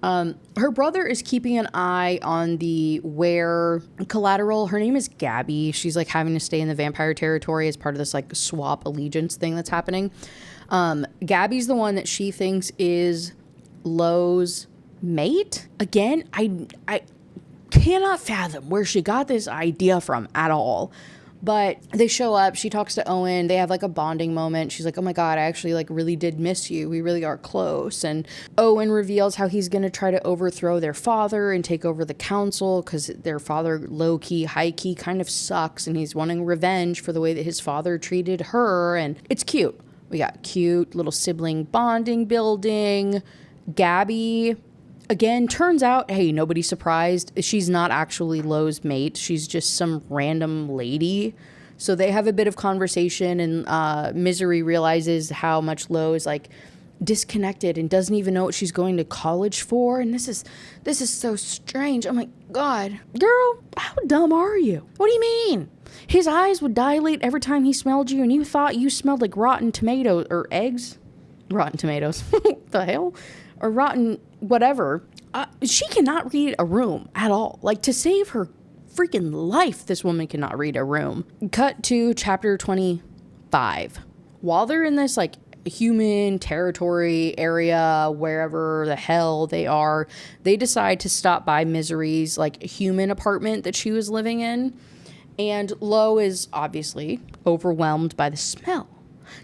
Her brother is keeping an eye on the Ware collateral. Her name is Gabby. She's, like, having to stay in the vampire territory as part of this, like, swap allegiance thing that's happening. Gabby's the one that she thinks is Lowe's mate. Again, I cannot fathom where she got this idea from at all. But they show up, she talks to Owen, they have, like, a bonding moment. She's like, oh my God, I actually, like, really did miss you. We really are close. And Owen reveals how he's going to try to overthrow their father and take over the council, because their father, low-key, high-key, kind of sucks, and he's wanting revenge for the way that his father treated her. And it's cute. We got cute little sibling bonding building. Gabby, again, turns out, hey, nobody's surprised. She's not actually Lowe's mate. She's just some random lady. So they have a bit of conversation, and Misery realizes how much Lowe is, like, disconnected and doesn't even know what she's going to college for. And this is so strange. I'm like, God, girl, how dumb are you? What do you mean? His eyes would dilate every time he smelled you, and you thought you smelled like rotten tomatoes or eggs. Rotten tomatoes. What the hell? Or rotten whatever. She cannot read a room at all. Like, to save her freaking life, this woman cannot read a room. Cut to chapter 25. While they're in this, like, human territory area, wherever the hell they are, they decide to stop by Misery's, like, human apartment that she was living in. And Lo is obviously overwhelmed by the smell,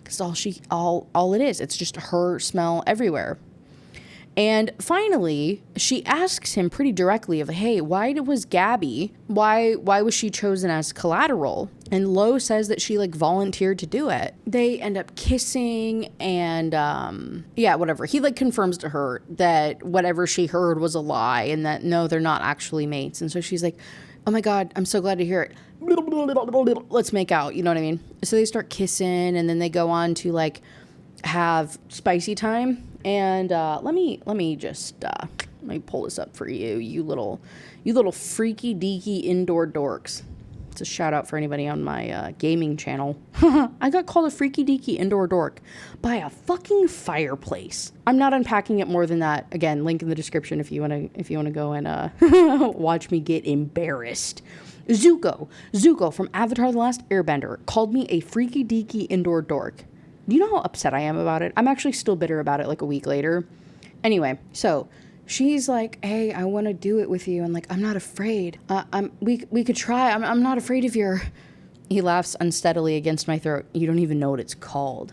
because all it is, it's just her smell everywhere. And finally, she asks him pretty directly of, hey, why was she chosen as collateral? And Lo says that she like volunteered to do it. They end up kissing and whatever. He like confirms to her that whatever she heard was a lie and that no, they're not actually mates. And so she's like, oh my God, I'm so glad to hear it. Let's make out. You know what I mean? So they start kissing and then they go on to like have spicy time. And let me pull this up for you, you little freaky deaky indoor dorks. It's a shout out for anybody on my gaming channel. I got called a freaky deaky indoor dork by a fucking fireplace. I'm not unpacking it more than that. Again, link in the description if you wanna go and watch me get embarrassed. Zuko from Avatar: The Last Airbender called me a freaky deaky indoor dork. You know how upset I am about it? I'm actually still bitter about it like a week later. Anyway, so she's like, hey, I want to do it with you. And like, I'm not afraid. We could try. I'm not afraid of your... He laughs unsteadily against my throat. You don't even know what it's called.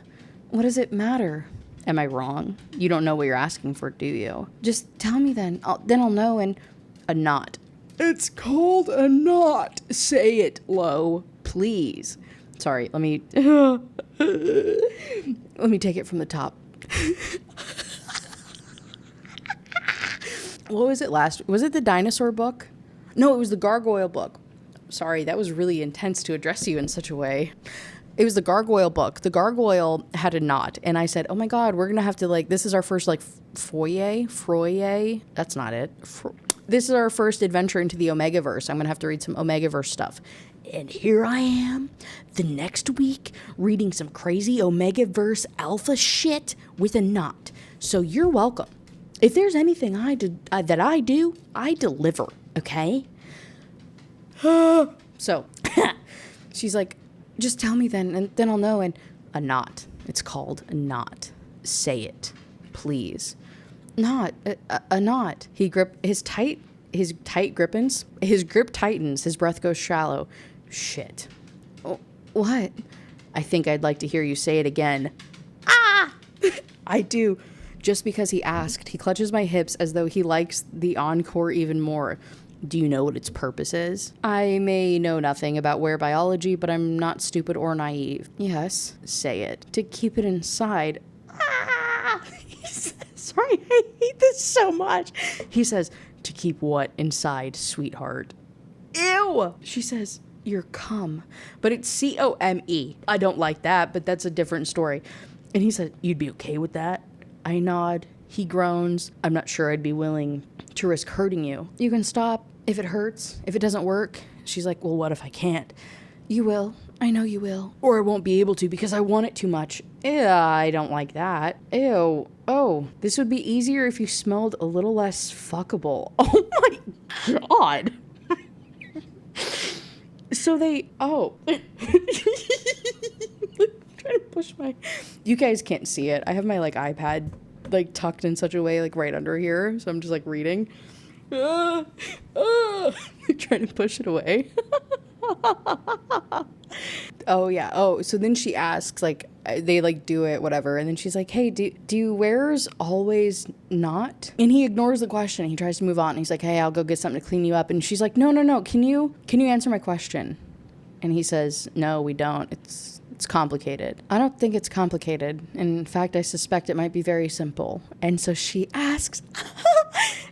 What does it matter? Am I wrong? You don't know what you're asking for, do you? Just tell me then. I'll know. And a knot. It's called a knot. Say it, Lo. Please. Sorry, let me take it from the top. What was it last? Was it the dinosaur book? No, it was the gargoyle book. Sorry, that was really intense to address you in such a way. It was the gargoyle book. The gargoyle had a knot, and I said, oh my God, we're gonna have to like, this is our first like foyer. That's not it. This is our first adventure into the Omegaverse. I'm gonna have to read some Omegaverse stuff. And here I am, the next week, reading some crazy Omegaverse alpha shit with a knot. So you're welcome. If there's anything that I do, I deliver, okay? So, she's like, just tell me then, and then I'll know. And a knot. It's called a knot. Say it, please. Knot. A knot. His grip tightens. His breath goes shallow. Shit. Oh, what? I think I'd like to hear you say it again. Ah! I do. Just because he asked, he clutches my hips as though he likes the encore even more. Do you know what its purpose is? I may know nothing about were biology, but I'm not stupid or naive. Yes, say it. To keep it inside. Ah! Sorry, I hate this so much. He says, to keep what inside, sweetheart? Ew! She says, your cum. But it's C-O-M-E. I don't like that, but that's a different story. And he said, you'd be okay with that? I nod. He groans. I'm not sure I'd be willing to risk hurting you. You can stop if it hurts, if it doesn't work. She's like, well, what if I can't? You will. I know you will. Or I won't be able to because I want it too much. Ew, I don't like that. Ew. Oh, this would be easier if you smelled a little less fuckable. Oh my God. So they, trying to push you guys can't see it. I have my like iPad like tucked in such a way like right under here. So I'm just like reading. Trying to push it away. Oh yeah. Oh, so then she asks like, they like do it, whatever. And then she's like, hey, do wearers always not? And he ignores the question. He tries to move on. And he's like, hey, I'll go get something to clean you up. And she's like, no. Can you answer my question? And he says, no, we don't. It's complicated. I don't think it's complicated. In fact, I suspect it might be very simple. And so she asks,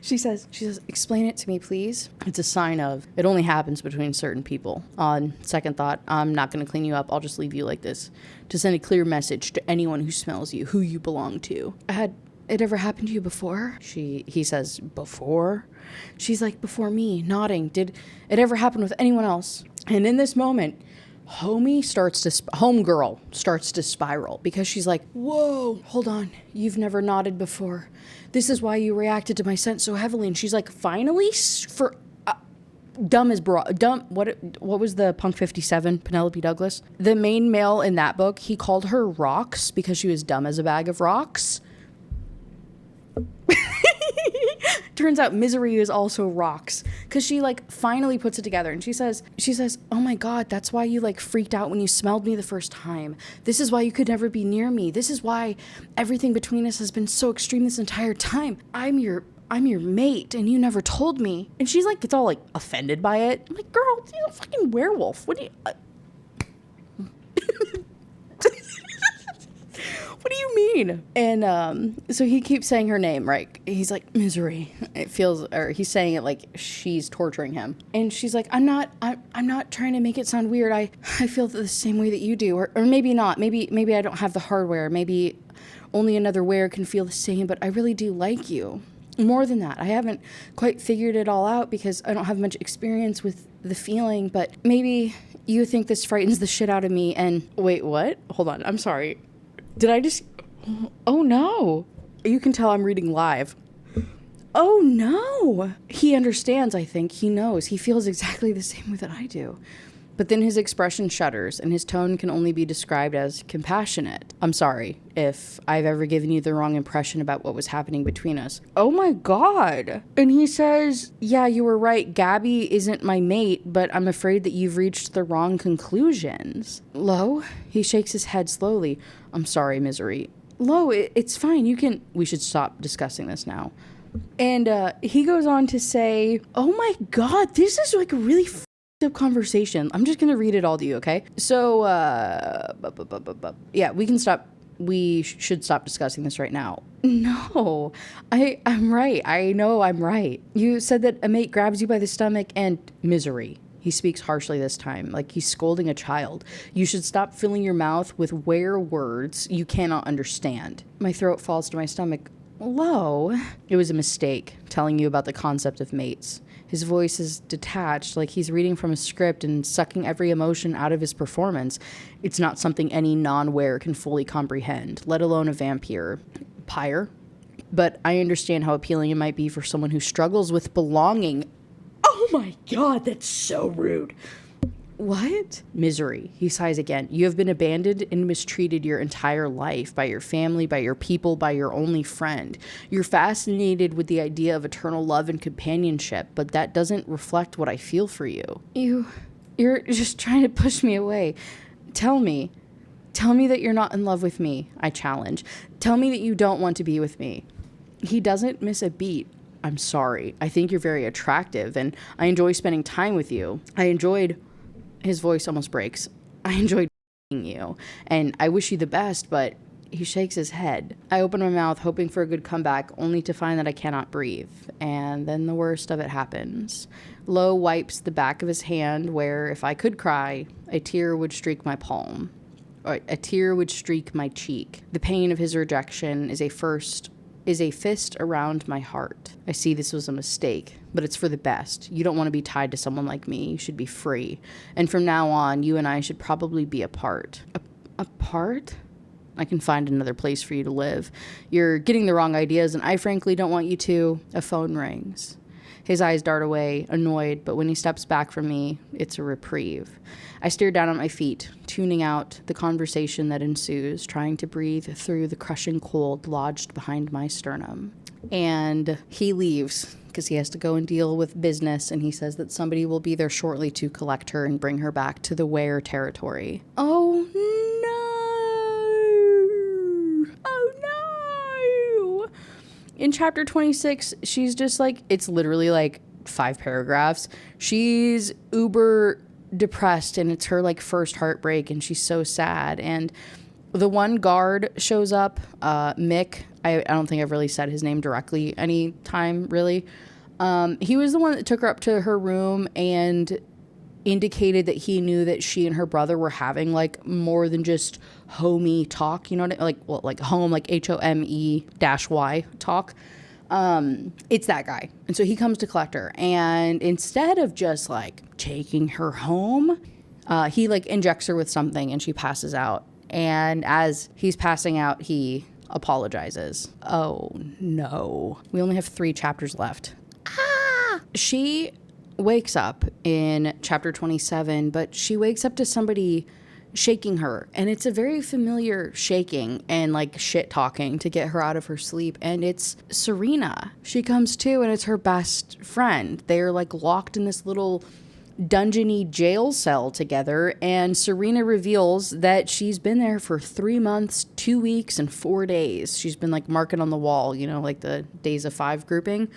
she says, explain it to me, please. It's a sign of, it only happens between certain people. On second thought, I'm not going to clean you up. I'll just leave you like this to send a clear message to anyone who smells you, who you belong to. Had it ever happened to you before? He says, before? She's like, before me, nodding. Did it ever happen with anyone else? And in this moment, homegirl starts to spiral because she's like, whoa, hold on. You've never nodded before. This is why you reacted to my scent so heavily. And she's like, finally, for dumb as bra. Dumb. What was the Punk 57, Penelope Douglas? The main male in that book, he called her Rocks because she was dumb as a bag of rocks. Turns out Misery is also rocks, because she like finally puts it together, and she says, oh my God, that's why you like freaked out when you smelled me the first time. This is why you could never be near me. This is why everything between us has been so extreme this entire time. I'm your mate, and you never told me. And she's like, gets all like offended by it. I'm like, girl, you're a fucking werewolf. What do you what do you mean? And so he keeps saying her name, right? He's like, Misery. It feels, or he's saying it like she's torturing him. And she's like, I'm not trying to make it sound weird. I feel the same way that you do, or maybe not. Maybe I don't have the hardware. Maybe only another wearer can feel the same, but I really do like you. More than that, I haven't quite figured it all out because I don't have much experience with the feeling, but maybe you think this frightens the shit out of me. And wait, what? Hold on. I'm sorry. Did I just... Oh, no. You can tell I'm reading live. Oh, no. He understands, I think. He knows. He feels exactly the same way that I do. But then his expression shudders, and his tone can only be described as compassionate. I'm sorry if I've ever given you the wrong impression about what was happening between us. Oh my God. And he says, yeah, you were right. Gabby isn't my mate, but I'm afraid that you've reached the wrong conclusions. Lo? He shakes his head slowly. I'm sorry, Misery. Lo, it's fine. We should stop discussing this now. And he goes on to say, oh my God, this is like a really up conversation. I'm just gonna read it all to you, okay? So yeah, we should stop discussing this right now. No, I'm right. I know I'm right. You said that a mate grabs you by the stomach and Misery. He speaks harshly this time, like he's scolding a child. You should stop filling your mouth with where words you cannot understand. My throat falls to my stomach. Lo, it was a mistake telling you about the concept of mates. His voice is detached, like he's reading from a script and sucking every emotion out of his performance. It's not something any non-wearer can fully comprehend, let alone a vampire. Pyre? But I understand how appealing it might be for someone who struggles with belonging. Oh my God, that's so rude. What? Misery. He sighs again. You have been abandoned and mistreated your entire life by your family, by your people, by your only friend. You're fascinated with the idea of eternal love and companionship, but that doesn't reflect what I feel for you. You're just trying to push me away. Tell me that you're not in love with me, I challenge. Tell me that you don't want to be with me. He doesn't miss a beat. I'm sorry. I think you're very attractive, and I enjoy spending time with you. His voice almost breaks. I enjoyed you, and I wish you the best, but he shakes his head. I open my mouth, hoping for a good comeback, only to find that I cannot breathe. And then the worst of it happens. Lo wipes the back of his hand where, if I could cry, a tear would streak my palm. Or a tear would streak my cheek. The pain of his rejection is a fist around my heart. I see this was a mistake, but it's for the best. You don't want to be tied to someone like me. You should be free. And from now on, you and I should probably be apart. Apart? I can find another place for you to live. You're getting the wrong ideas, and I frankly don't want you to. A phone rings. His eyes dart away, annoyed, but when he steps back from me, it's a reprieve. I stare down at my feet, tuning out the conversation that ensues, trying to breathe through the crushing cold lodged behind my sternum. And he leaves, because he has to go and deal with business, and he says that somebody will be there shortly to collect her and bring her back to the Were territory. Oh, no! Oh, no! In chapter 26, she's just like, it's literally like 5 paragraphs. She's uber depressed, and it's her like first heartbreak, and she's so sad. And the one guard shows up, Mick. I don't think I've really said his name directly any time, really. He was the one that took her up to her room and indicated that he knew that she and her brother were having like more than just homey talk, you know what I mean? Like home, like HOME-Y talk. It's that guy. And so he comes to collect her, and instead of just like taking her home, he like injects her with something, and she passes out. And as he's passing out, he apologizes. Oh no. We only have 3 chapters left. She wakes up in chapter 27, but she wakes up to somebody shaking her. And it's a very familiar shaking and like shit talking to get her out of her sleep. And it's Serena. She comes to, and it's her best friend. They're like locked in this little dungeony jail cell together, and Serena reveals that she's been there for 3 months, 2 weeks, and 4 days. She's been like marking on the wall, you know, like the days of 5 grouping.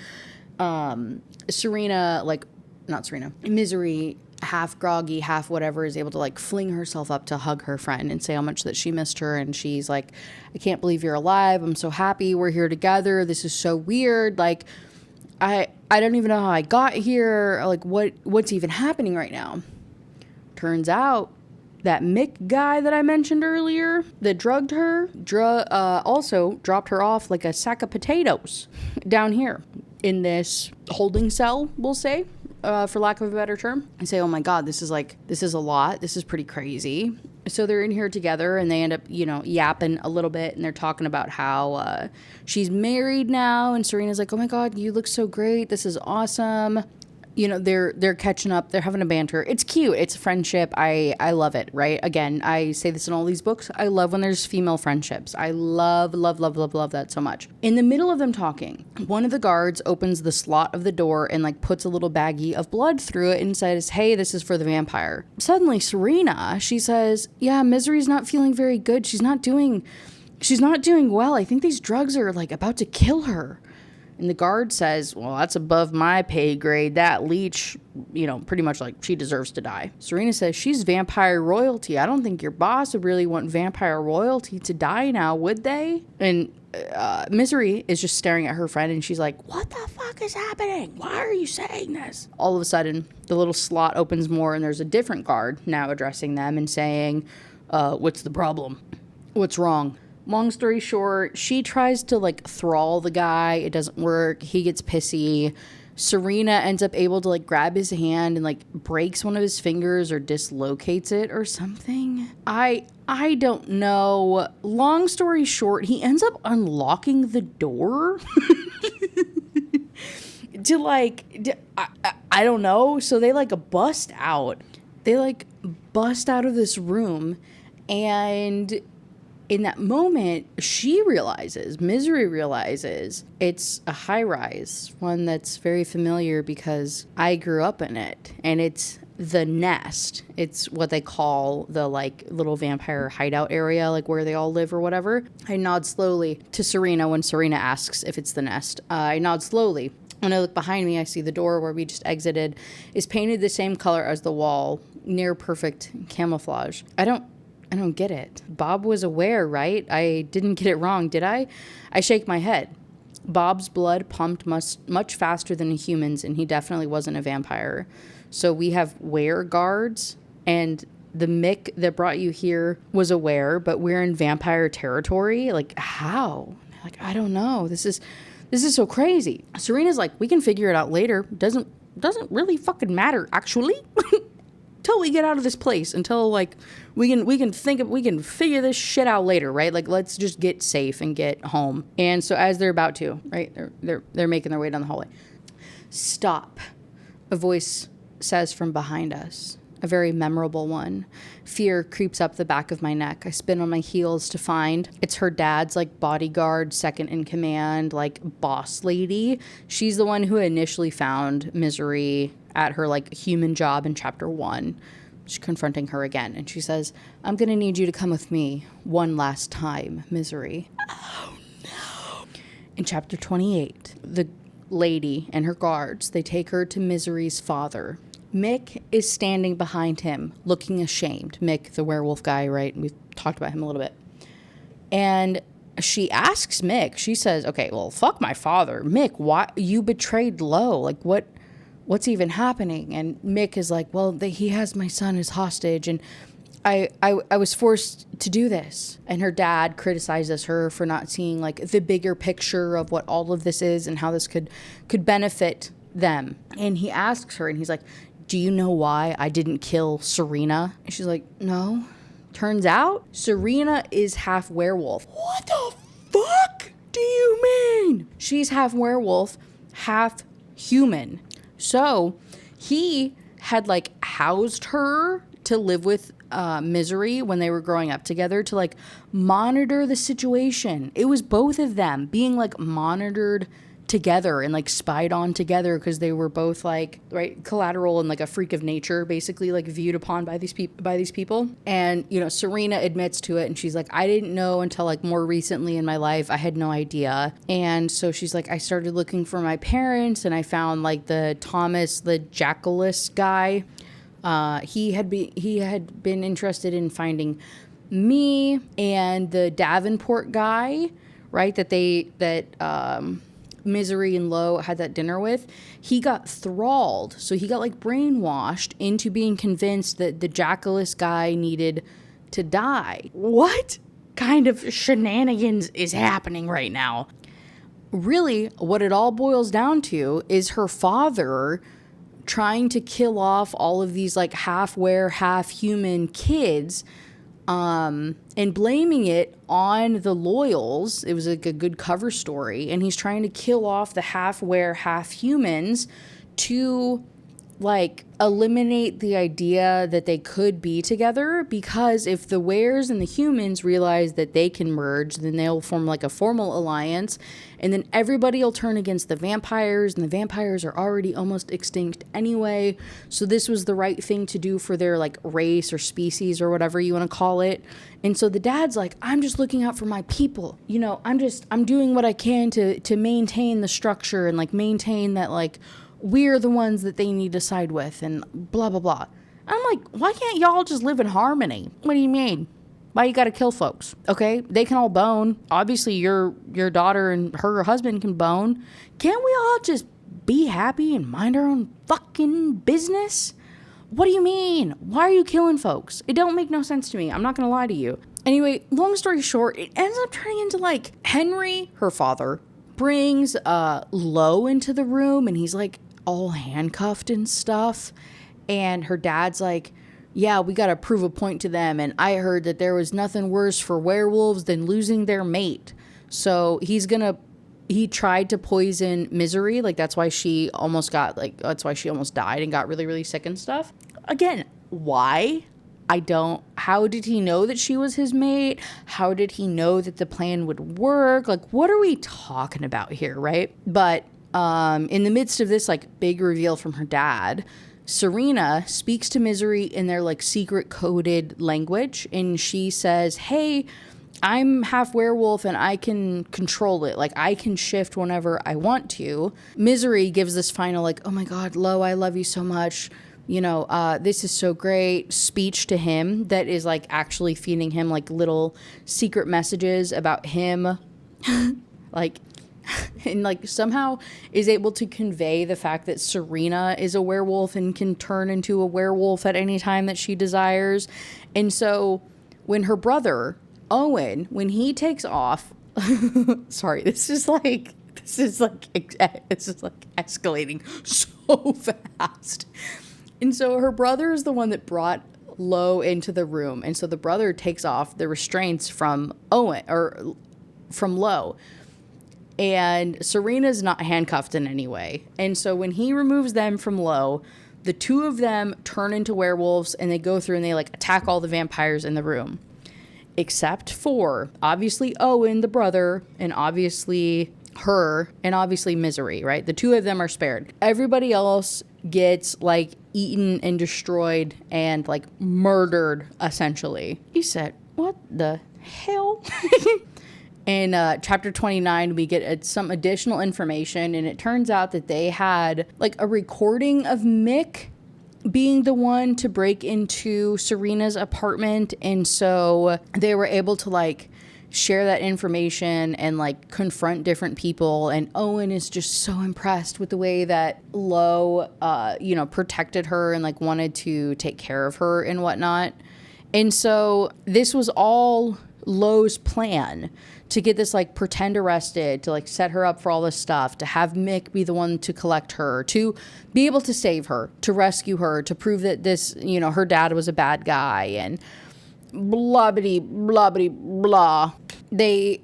Misery, half groggy, half whatever, is able to like fling herself up to hug her friend and say how much that she missed her. And she's like, I can't believe you're alive. I'm so happy we're here together. This is so weird. Like, I don't even know how I got here. Like, what's even happening right now? Turns out that Mick guy that I mentioned earlier that drugged her, also dropped her off like a sack of potatoes down here in this holding cell, we'll say, for lack of a better term. I say, oh my God, this is a lot. This is pretty crazy. So they're in here together, and they end up, you know, yapping a little bit, and they're talking about how she's married now, and Serena's like, oh my God, you look so great. This is awesome. You know, they're catching up. They're having a banter. It's cute. It's friendship. I love it, right? Again, I say this in all these books. I love when there's female friendships. I love that so much. In the middle of them talking, one of the guards opens the slot of the door and like puts a little baggie of blood through it and says, hey, this is for the vampire. Suddenly, Serena, she says, yeah, Misery's not feeling very good. She's not doing well. I think these drugs are like about to kill her. And the guard says, well, that's above my pay grade. That leech, you know, pretty much like she deserves to die. Serena says, she's vampire royalty. I don't think your boss would really want vampire royalty to die now, would they? And Misery is just staring at her friend, and she's like, what the fuck is happening? Why are you saying this? All of a sudden, the little slot opens more, and there's a different guard now addressing them and saying, what's the problem? What's wrong? Long story short, she tries to like thrall the guy. It doesn't work. He gets pissy. Serena ends up able to like grab his hand and like breaks one of his fingers or dislocates it or something. I don't know. Long story short, he ends up unlocking the door to like, I don't know. So they like bust out. They like bust out of this room, and in that moment, Misery realizes it's a high-rise, one that's very familiar because I grew up in it, and it's the nest. It's what they call the like little vampire hideout area, like where they all live or whatever. I nod slowly to Serena when Serena asks if it's the nest. I nod slowly. When I look behind me, I see the door where we just exited is painted the same color as the wall, near perfect camouflage. I don't get it. Bob was aware, right? I didn't get it wrong, did I? I shake my head. Bob's blood pumped much faster than a human's, and he definitely wasn't a vampire. So we have were guards, and the Mick that brought you here was aware, but we're in vampire territory? Like, how? Like, I don't know. This is so crazy. Serena's like, we can figure it out later. Doesn't really fucking matter, actually. Until we get out of this place, until like we can figure this shit out later, right? Like, let's just get safe and get home. And so as they're about to, right, they're making their way down the hallway. Stop, a voice says from behind us, a very memorable one. Fear creeps up the back of my neck. I spin on my heels to find it's her dad's like bodyguard, second in command, like boss lady. She's the one who initially found Misery at her like human job in chapter 1. She's confronting her again, and she says, I'm gonna need you to come with me one last time, Misery. Oh no. In chapter 28, the lady and her guards, they take her to Misery's father. Mick is standing behind him, looking ashamed. Mick, the werewolf guy, right? We've talked about him a little bit. And she asks Mick, she says, okay, well, fuck my father. Mick, why you betrayed Lo? Like, what's even happening? And Mick is like, well, he has my son as hostage, and I was forced to do this. And her dad criticizes her for not seeing like the bigger picture of what all of this is and how this could benefit them. And he asks her, and he's like, do you know why I didn't kill Serena? And she's like, no. Turns out Serena is half werewolf. What the fuck do you mean? She's half werewolf, half human. So he had like housed her to live with Misery when they were growing up together to like monitor the situation. It was both of them being like monitored together and like spied on together because they were both like, right, collateral and like a freak of nature, basically like viewed upon by these people. And you know, Serena admits to it and she's like, I didn't know until like more recently in my life. I had no idea. And so she's like, I started looking for my parents and I found like the Thomas the Jackalis guy. He had been interested in finding me and the Davenport guy, right, that Misery and Lo had that dinner with. He got thralled, so he got like brainwashed into being convinced that the Jackalis guy needed to die. What kind of shenanigans is happening right now? Really, what it all boils down to is her father trying to kill off all of these like half were, half human kids, and blaming it on the Loyals. It was like a good cover story, and he's trying to kill off the half were, half humans to like eliminate the idea that they could be together, because if the wares and the humans realize that they can merge, then they'll form like a formal alliance, and then everybody will turn against the vampires, and the vampires are already almost extinct anyway, so this was the right thing to do for their like race or species or whatever you want to call it. And so the dad's like, I'm just looking out for my people, you know, I'm doing what I can to maintain the structure and like maintain that like we're the ones that they need to side with and blah, blah, blah. I'm like, why can't y'all just live in harmony? What do you mean? Why you gotta kill folks? Okay, they can all bone. Obviously, your daughter and her husband can bone. Can't we all just be happy and mind our own fucking business? What do you mean? Why are you killing folks? It don't make no sense to me. I'm not gonna lie to you. Anyway, long story short, it ends up turning into like Henry, her father, brings Lo into the room, and he's like all handcuffed and stuff, and her dad's like, yeah, we gotta prove a point to them, and I heard that there was nothing worse for werewolves than losing their mate, so he tried to poison Misery, like that's why she almost died and got really, really sick and stuff. Again, why? How did he know that she was his mate? How did he know that the plan would work? Like, what are we talking about here, right? But in the midst of this like big reveal from her dad, Serena speaks to Misery in their like secret coded language, and she says, hey, I'm half werewolf and I can control it. Like, I can shift whenever I want to. Misery gives this final like, oh my God, Lo, I love you so much. You know, this is so great speech to him that is like actually feeding him like little secret messages about him. Like, and like somehow is able to convey the fact that Serena is a werewolf and can turn into a werewolf at any time that she desires. And so when her brother Owen, when he takes off, sorry, this is like escalating so fast. And so her brother is the one that brought Lo into the room, and so the brother takes off the restraints from Owen or from Lo. And Serena's not handcuffed in any way. And so when he removes them from Lo, the two of them turn into werewolves, and they go through and they like attack all the vampires in the room. Except for obviously Owen, the brother, and obviously her, and obviously Misery, right? The two of them are spared. Everybody else gets like eaten and destroyed and like murdered, essentially. He said, what the hell? In chapter 29, we get some additional information, and it turns out that they had like a recording of Mick being the one to break into Serena's apartment, and so they were able to like share that information and like confront different people. And Owen is just so impressed with the way that Lo protected her and like wanted to take care of her and whatnot. And so this was all Lo's plan, to get this like pretend arrested, to like set her up for all this stuff, to have Mick be the one to collect her, to be able to save her, to rescue her, to prove that this, her dad was a bad guy, and blah bitty blah bitty blah. They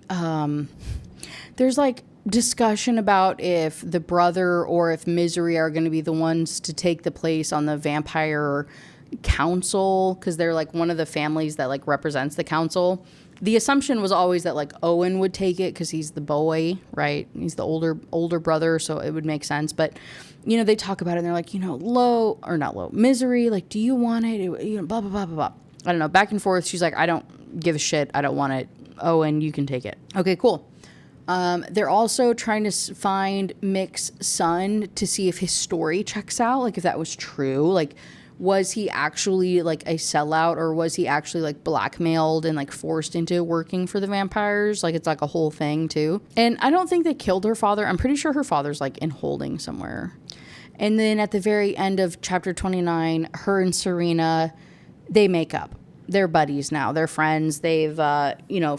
there's like discussion about if the brother or if Misery are going to be the ones to take the place on the vampire council, because they're like one of the families that like represents the council. The assumption was always that like Owen would take it because he's the boy, right? He's the older brother, so it would make sense. But they talk about it and they're like, Misery, like, do you want it? Blah blah blah blah blah. I don't know, back and forth. She's like, I don't give a shit. I don't want it. Owen, you can take it. Okay, cool. They're also trying to find Mick's son to see if his story checks out, like if that was true, like was he actually like a sellout, or was he actually like blackmailed and like forced into working for the vampires? Like it's like a whole thing too. And I don't think they killed her father. I'm pretty sure her father's like in holding somewhere. And then at the very end of chapter 29, her and Serena, they make up. They're buddies now. They're friends. They've,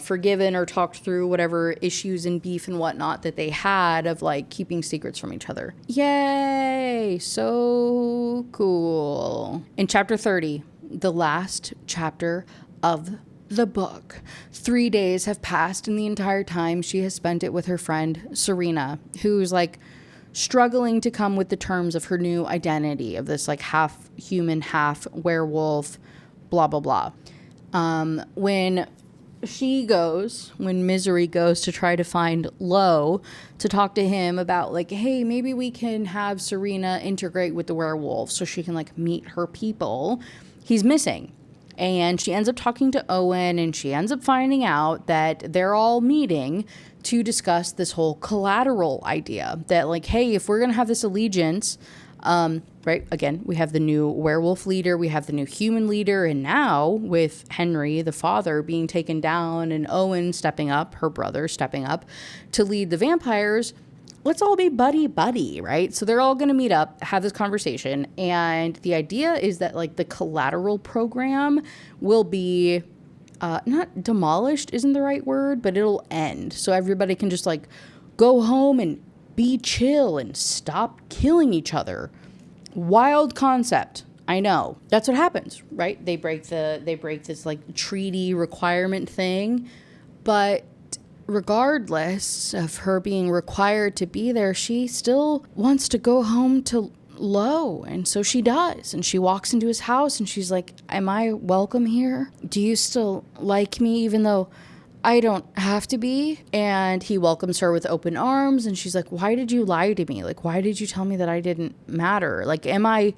forgiven or talked through whatever issues and beef and whatnot that they had of like keeping secrets from each other. Yay! So cool. In chapter 30, the last chapter of the book, 3 days have passed, and the entire time she has spent it with her friend Serena, who's like struggling to come with the terms of her new identity of this like half human, half werewolf, blah, blah, blah. When Misery goes to try to find Lo to talk to him about like, hey, maybe we can have Serena integrate with the werewolf so she can like meet her people, he's missing. And she ends up talking to Owen, and she ends up finding out that they're all meeting to discuss this whole collateral idea that like, hey, if we're going to have this allegiance, right, again, we have the new werewolf leader, we have the new human leader, and now with Henry, the father, being taken down and Owen stepping up, her brother stepping up to lead the vampires, let's all be buddy, right? So they're all going to meet up, have this conversation, and the idea is that like the collateral program will be not demolished isn't the right word, but it'll end. So everybody can just like go home and be chill and stop killing each other. Wild concept. I know. That's what happens, right? They break this like treaty requirement thing, but regardless of her being required to be there, she still wants to go home to Lo, and so she does, and she walks into his house and she's like, am I welcome here? Do you still like me even though I don't have to be? And he welcomes her with open arms, and she's like, why did you lie to me? Like, why did you tell me that I didn't matter? Like, am I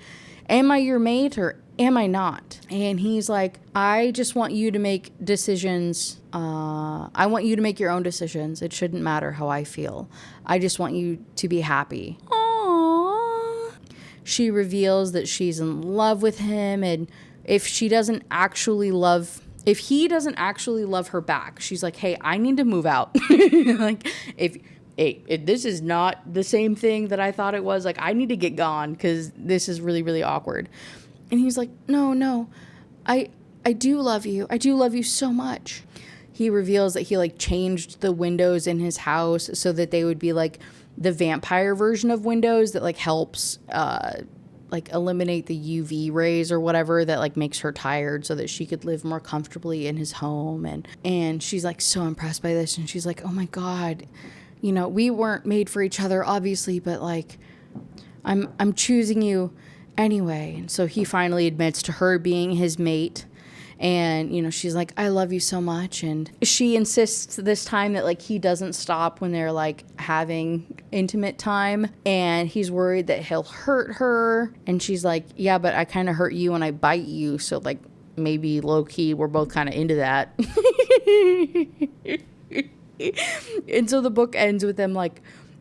your mate or am I not? And he's like, I just want you to make decisions. I want you to make your own decisions. It shouldn't matter how I feel. I just want you to be happy. Aww. She reveals that she's in love with him, and if he doesn't actually love her back, she's like, hey, I need to move out. Like, if this is not the same thing that I thought it was, like, I need to get gone because this is really, really awkward. And he's like, no, I do love you. I do love you so much. He reveals that he like changed the windows in his house so that they would be like the vampire version of windows that like helps like eliminate the UV rays or whatever that like makes her tired so that she could live more comfortably in his home. And she's like so impressed by this, and she's like, oh my God, we weren't made for each other obviously, but like I'm choosing you anyway. And so he finally admits to her being his mate. And, she's like, I love you so much. And she insists this time that, like, he doesn't stop when they're, like, having intimate time. And he's worried that he'll hurt her. And she's like, yeah, but I kind of hurt you when I bite you. So, like, maybe low-key we're both kind of into that. And so the book ends with them, like,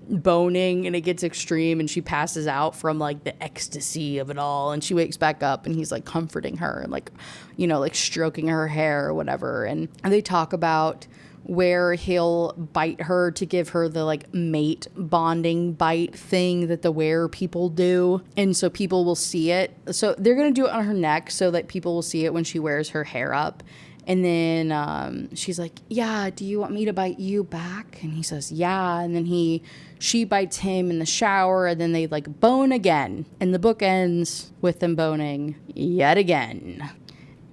boning, and it gets extreme, and she passes out from like the ecstasy of it all, and she wakes back up, and he's like comforting her and like like stroking her hair or whatever, and they talk about where he'll bite her to give her the like mate bonding bite thing that the were people do, and so people will see it. So they're gonna do it on her neck so that people will see it when she wears her hair up. And then she's like, yeah, do you want me to bite you back? And he says, yeah. And then she bites him in the shower, and then they like bone again. And the book ends with them boning yet again.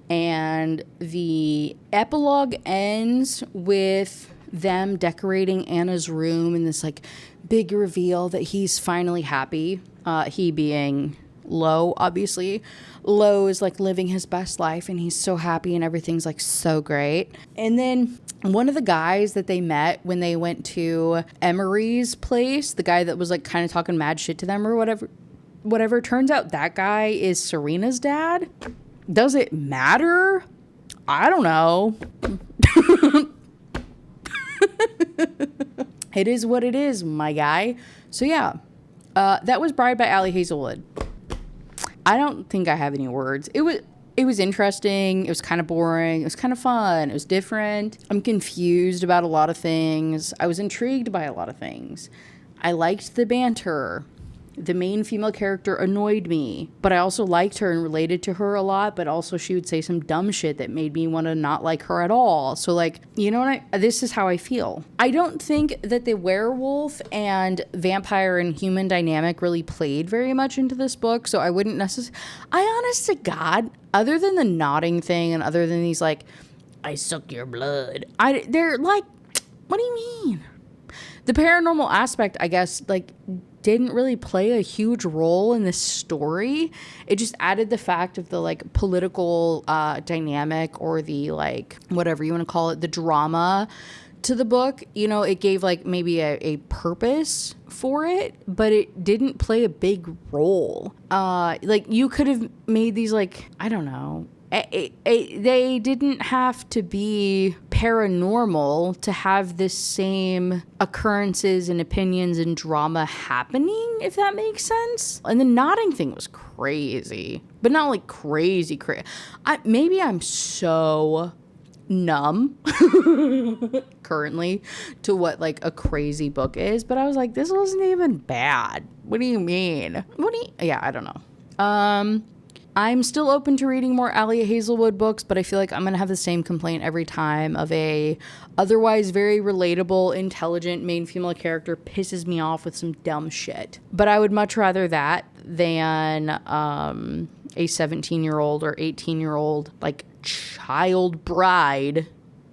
And the epilogue ends with them decorating Anna's room in this like big reveal that he's finally happy. He being Lo, obviously. Lo is like living his best life and he's so happy and everything's like so great. And then one of the guys that they met when they went to Emery's place, the guy that was like kind of talking mad shit to them or whatever, turns out that guy is Serena's dad. Does it matter? I don't know. It is what it is, my guy. So yeah, that was Bride by Allie Hazelwood. I don't think I have any words. It was interesting. It was kind of boring. It was kind of fun. It was different. I'm confused about a lot of things. I was intrigued by a lot of things. I liked the banter. The main female character annoyed me, but I also liked her and related to her a lot, but also she would say some dumb shit that made me want to not like her at all. So like, you know what, this is how I feel. I don't think that the werewolf and vampire and human dynamic really played very much into this book, so I wouldn't necessarily, honest to God, other than the nodding thing and other than these like, I suck your blood, they're like, what do you mean? The paranormal aspect, I guess, like, didn't really play a huge role in this story. It just added the fact of the like political dynamic or the like whatever you want to call it, the drama to the book. You know, it gave like maybe a purpose for it, but it didn't play a big role. Like you could have made these like, I don't know, they didn't have to be paranormal to have this same occurrences and opinions and drama happening, if that makes sense. And the nodding thing was crazy, but not like crazy. Maybe I'm so numb currently to what like a crazy book is, but I was like, this wasn't even bad. What do you mean? Yeah, I don't know. I'm still open to reading more Allie Hazelwood books, but I feel like I'm going to have the same complaint every time of a otherwise very relatable, intelligent main female character pisses me off with some dumb shit. But I would much rather that than a 17-year-old or 18-year-old like child bride.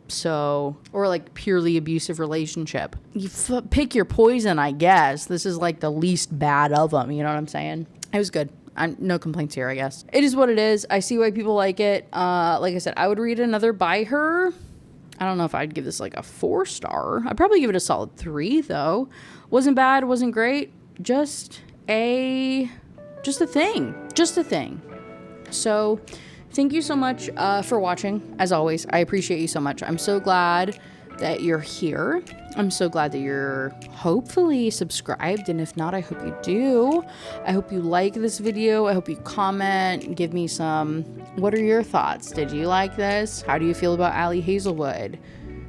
So, or like purely abusive relationship. You pick your poison, I guess. This is like the least bad of them. You know what I'm saying? It was good. No complaints here, I guess. It is what it is. I see why people like it. Like I said, I would read another by her. I don't know if I'd give this like a 4-star. I'd probably give it a solid 3 though. Wasn't bad, wasn't great. Just a thing. So thank you so much for watching. As always, I appreciate you so much. I'm so glad that you're here. I'm so glad that you're hopefully subscribed, and if not, I hope you do. I hope you like this video. I hope you comment, give me some, what are your thoughts? Did you like this? How do you feel about Allie Hazelwood?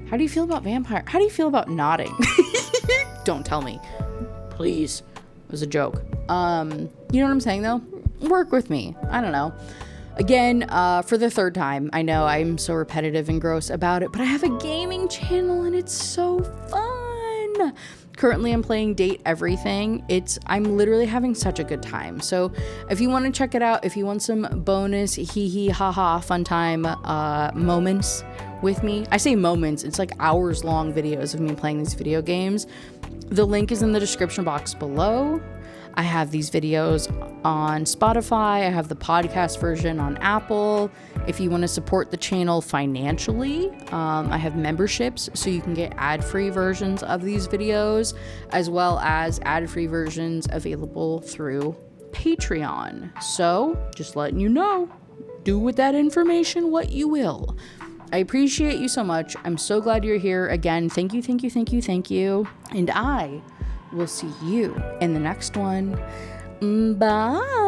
How do you feel about vampire? How do you feel about nodding? Don't tell me, please. It was a joke. You know what I'm saying though? Work with me. I don't know. Again, for the 3rd time, I know I'm so repetitive and gross about it, but I have a gaming channel and it's so fun. Currently, I'm playing Date Everything. I'm literally having such a good time. So if you want to check it out, if you want some bonus hee ha ha fun time moments with me, I say moments, it's like hours long videos of me playing these video games. The link is in the description box below. I have these videos on Spotify. I have the podcast version on Apple. If you want to support the channel financially, I have memberships so you can get ad-free versions of these videos, as well as ad-free versions available through Patreon. So just letting you know, do with that information what you will. I appreciate you so much. I'm so glad you're here. Again, thank you. And I will see you in the next one. Bye.